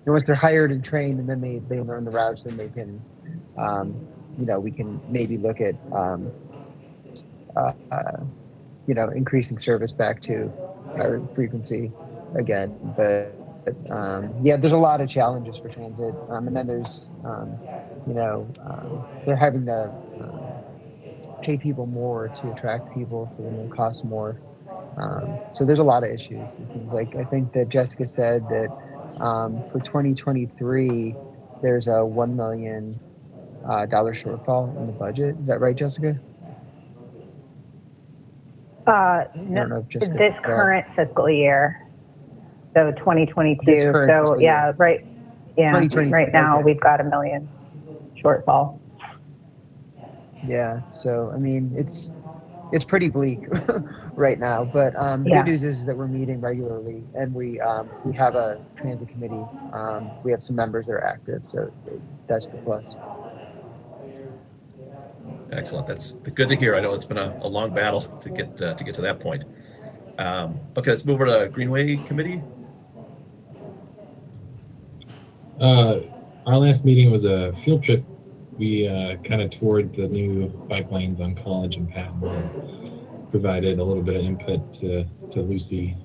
once they're hired and trained, and then they learn the routes, then they can, you know, we can maybe look at, you know, increasing service back to our frequency again. But yeah, there's a lot of challenges for transit. And then there's, you know, they're having to pay people more to attract people, so then it costs more. So there's a lot of issues. It seems like, I think that Jessica said that for 2023, there's a $1 million shortfall in the budget. Is that right, Jessica? I don't know if Jessica, this current fiscal year, so 2022. This current So fiscal yeah, year. right. Yeah, 2020, right now okay. we've got $1 million shortfall. Yeah. So I mean, it's pretty bleak right now. But the Yeah. good news is that we're meeting regularly, and we have a transit committee. We have some members that are active, so that's the plus. Excellent. That's good to hear. I know it's been a long battle to get to that point. Okay, let's move over to Greenway Committee. Our last meeting was a field trip. We kind of toured the new bike lanes on College and Patton, and provided a little bit of input to Lucy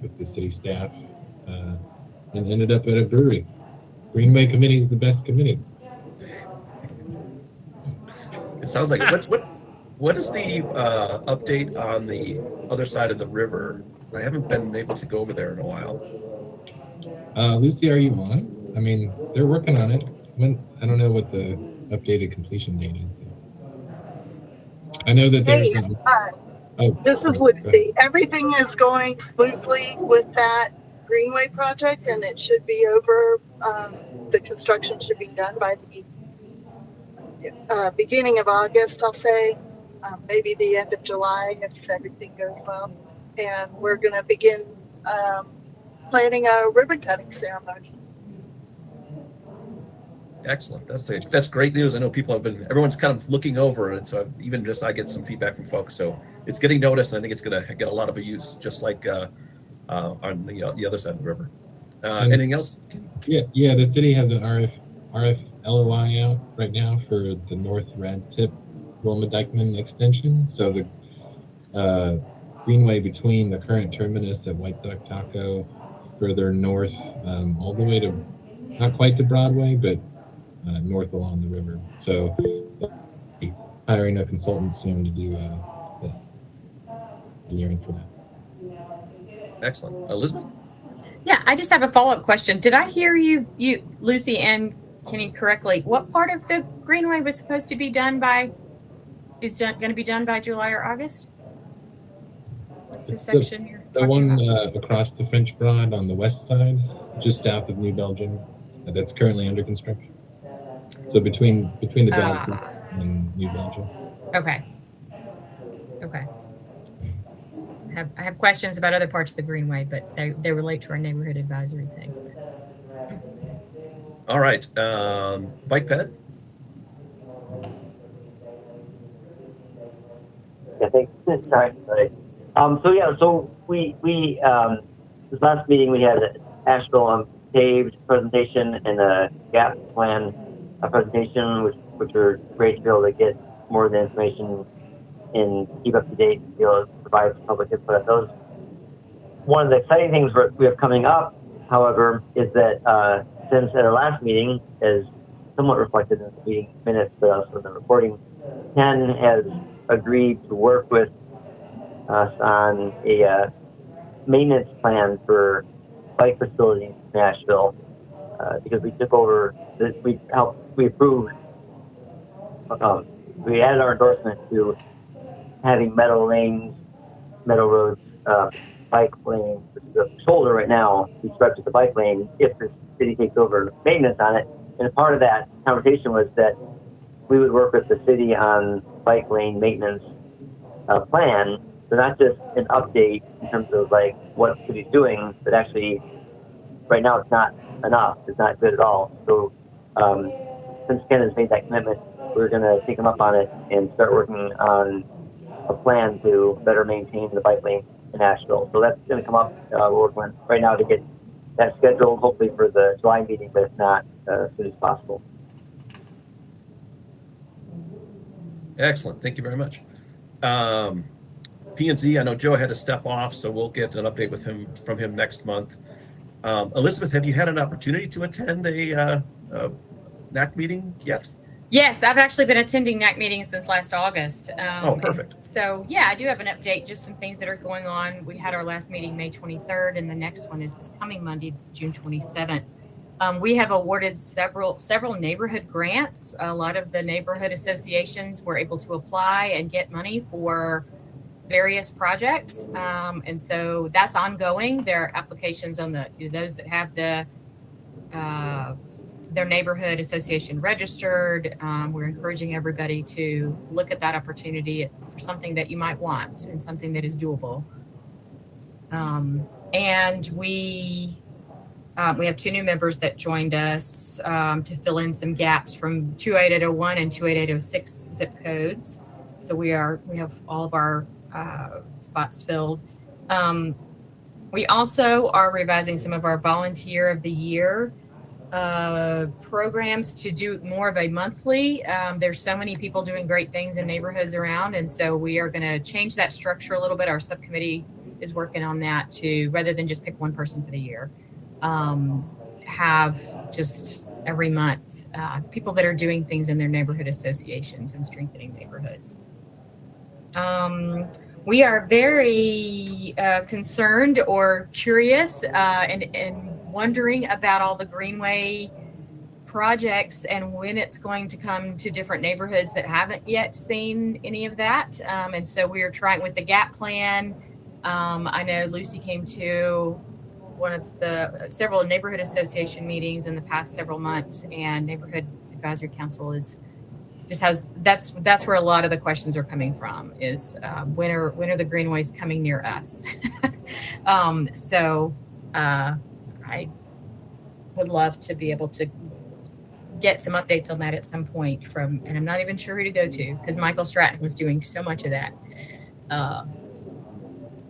with the city staff, and ended up at a brewery. Greenway Committee is the best committee. It sounds like what is the update on the other side of the river? I haven't been able to go over there in a while. Lucy, are you on? I mean, they're working on it. I don't know what the updated completion date is. I know that there's Hey, this sorry, is Lucy. Everything is going smoothly with that Greenway project, and it should be over. The construction should be done by the beginning of August, I'll say, maybe the end of July if everything goes well. And we're going to begin planning a ribbon cutting ceremony. Excellent. That's great news. I know everyone's kind of looking over it. So I get some feedback from folks. So it's getting noticed. And I think it's going to get a lot of use, just like on the other side of the river. Anything else? Yeah. The city has an RF LOI out right now for the North Red Tip Wilma Dykeman extension. So the Greenway between the current terminus at White Duck Taco, further north, all the way to not quite to Broadway, but north along the river. So hiring a consultant soon to do the engineering for that. Excellent. Elizabeth? Yeah, I just have a follow-up question. Did I hear you, Lucy and Kenny, correctly? What part of the Greenway was supposed to be done by, going to be done by July or August? What's the section you're the talking one about? Across the French Broad on the west side, just south of New Belgium, that's currently under construction. So between the Belgium and New Belgium. Okay. I have questions about other parts of the Greenway, but they relate to our neighborhood advisory things. All right. Bike ped? Yeah, thanks. Sorry. So we this last meeting we had an Asheville paved presentation and a gap plan presentation, which are great to be able to get more of the information and keep up to date and be able to provide public input on those. One of the exciting things we have coming up, however, is that since at our last meeting, as somewhat reflected in the meeting minutes, but also in the recording, Ken has agreed to work with us on a maintenance plan for bike facilities in Nashville, because we took over, we approved, we added our endorsement to having meadow lanes, meadow roads, bike lanes. The shoulder right now is swept to the bike lane if the city takes over maintenance on it. And part of that conversation was that we would work with the city on bike lane maintenance plan. So not just an update in terms of like what the city's doing, but actually right now it's not enough. It's not good at all. So since Ken has made that commitment, we're going to take him up on it and start working on a plan to better maintain the bike lane in Nashville. So that's going to come up. We're working right now to get that scheduled, hopefully for the July meeting, but if not, as soon as possible. Excellent. Thank you very much. P&Z, I know Joe had to step off, so we'll get an update from him next month. Elizabeth, have you had an opportunity to attend a NAC meeting yet? Yes, I've actually been attending NAC meetings since last August. Oh, perfect. So yeah, I do have an update, just some things that are going on. We had our last meeting May 23rd, and the next one is this coming Monday, June 27th. We have awarded several neighborhood grants. A lot of the neighborhood associations were able to apply and get money for various projects. And so that's ongoing. There are applications on those that have their neighborhood association registered. We're encouraging everybody to look at that opportunity for something that you might want and something that is doable. And we have 2 new members that joined us to fill in some gaps from 28801 and 28806 zip codes. So we have all of our spots filled. We also are revising some of our volunteer of the year programs to do more of a monthly. There's so many people doing great things in neighborhoods around, and so we are going to change that structure a little bit. Our subcommittee is working on that to, rather than just pick one person for the year, have just every month people that are doing things in their neighborhood associations and strengthening neighborhoods. We are very concerned or curious and wondering about all the Greenway projects and when it's going to come to different neighborhoods that haven't yet seen any of that. And so we are trying with the GAP plan. I know Lucy came to one of the several neighborhood association meetings in the past several months, and Neighborhood Advisory Council that's where a lot of the questions are coming from is when are the greenways coming near us? I would love to be able to get some updates on that at some point and I'm not even sure who to go to because Michael Stratton was doing so much of that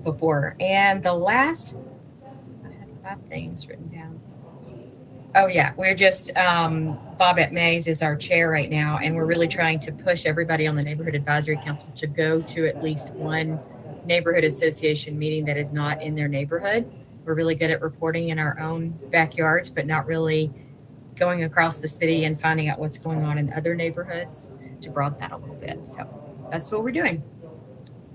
before. And the last, I had 5 things written down. Oh yeah, we're just, Bobette Mays is our chair right now, and we're really trying to push everybody on the Neighborhood Advisory Council to go to at least one neighborhood association meeting that is not in their neighborhood. We're really good at reporting in our own backyards, but not really going across the city and finding out what's going on in other neighborhoods to broaden that a little bit. So that's what we're doing.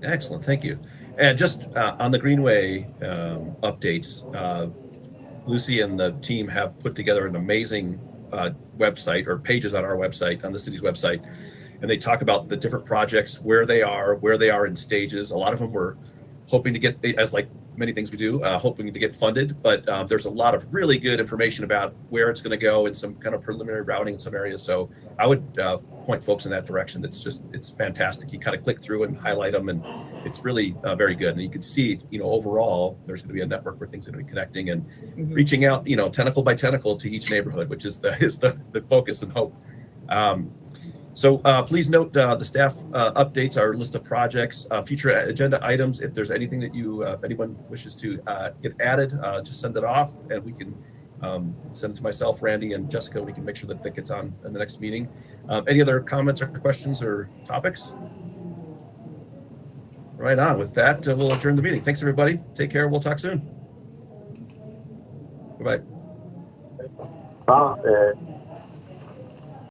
Excellent, thank you. And just on the Greenway updates, Lucy and the team have put together an amazing website or pages on our website, on the city's website, and they talk about the different projects, where they are in stages. A lot of them we're hoping to get, as like many things we do, hoping to get funded, but there's a lot of really good information about where it's going to go and some kind of preliminary routing in some areas. So I would point folks in that direction. It's fantastic. You kind of click through and highlight them, and it's really very good. And you can see, overall, there's going to be a network where things are going to be connecting and reaching out, tentacle by tentacle to each neighborhood, which is the focus and hope. So please note the staff updates, our list of projects, future agenda items. If there's anything that if anyone wishes to get added, just send it off, and we can send it to myself, Randy, and Jessica. We can make sure that gets on in the next meeting. Any other comments or questions or topics? Right on. With that, we'll adjourn the meeting. Thanks, everybody. Take care. We'll talk soon. Goodbye.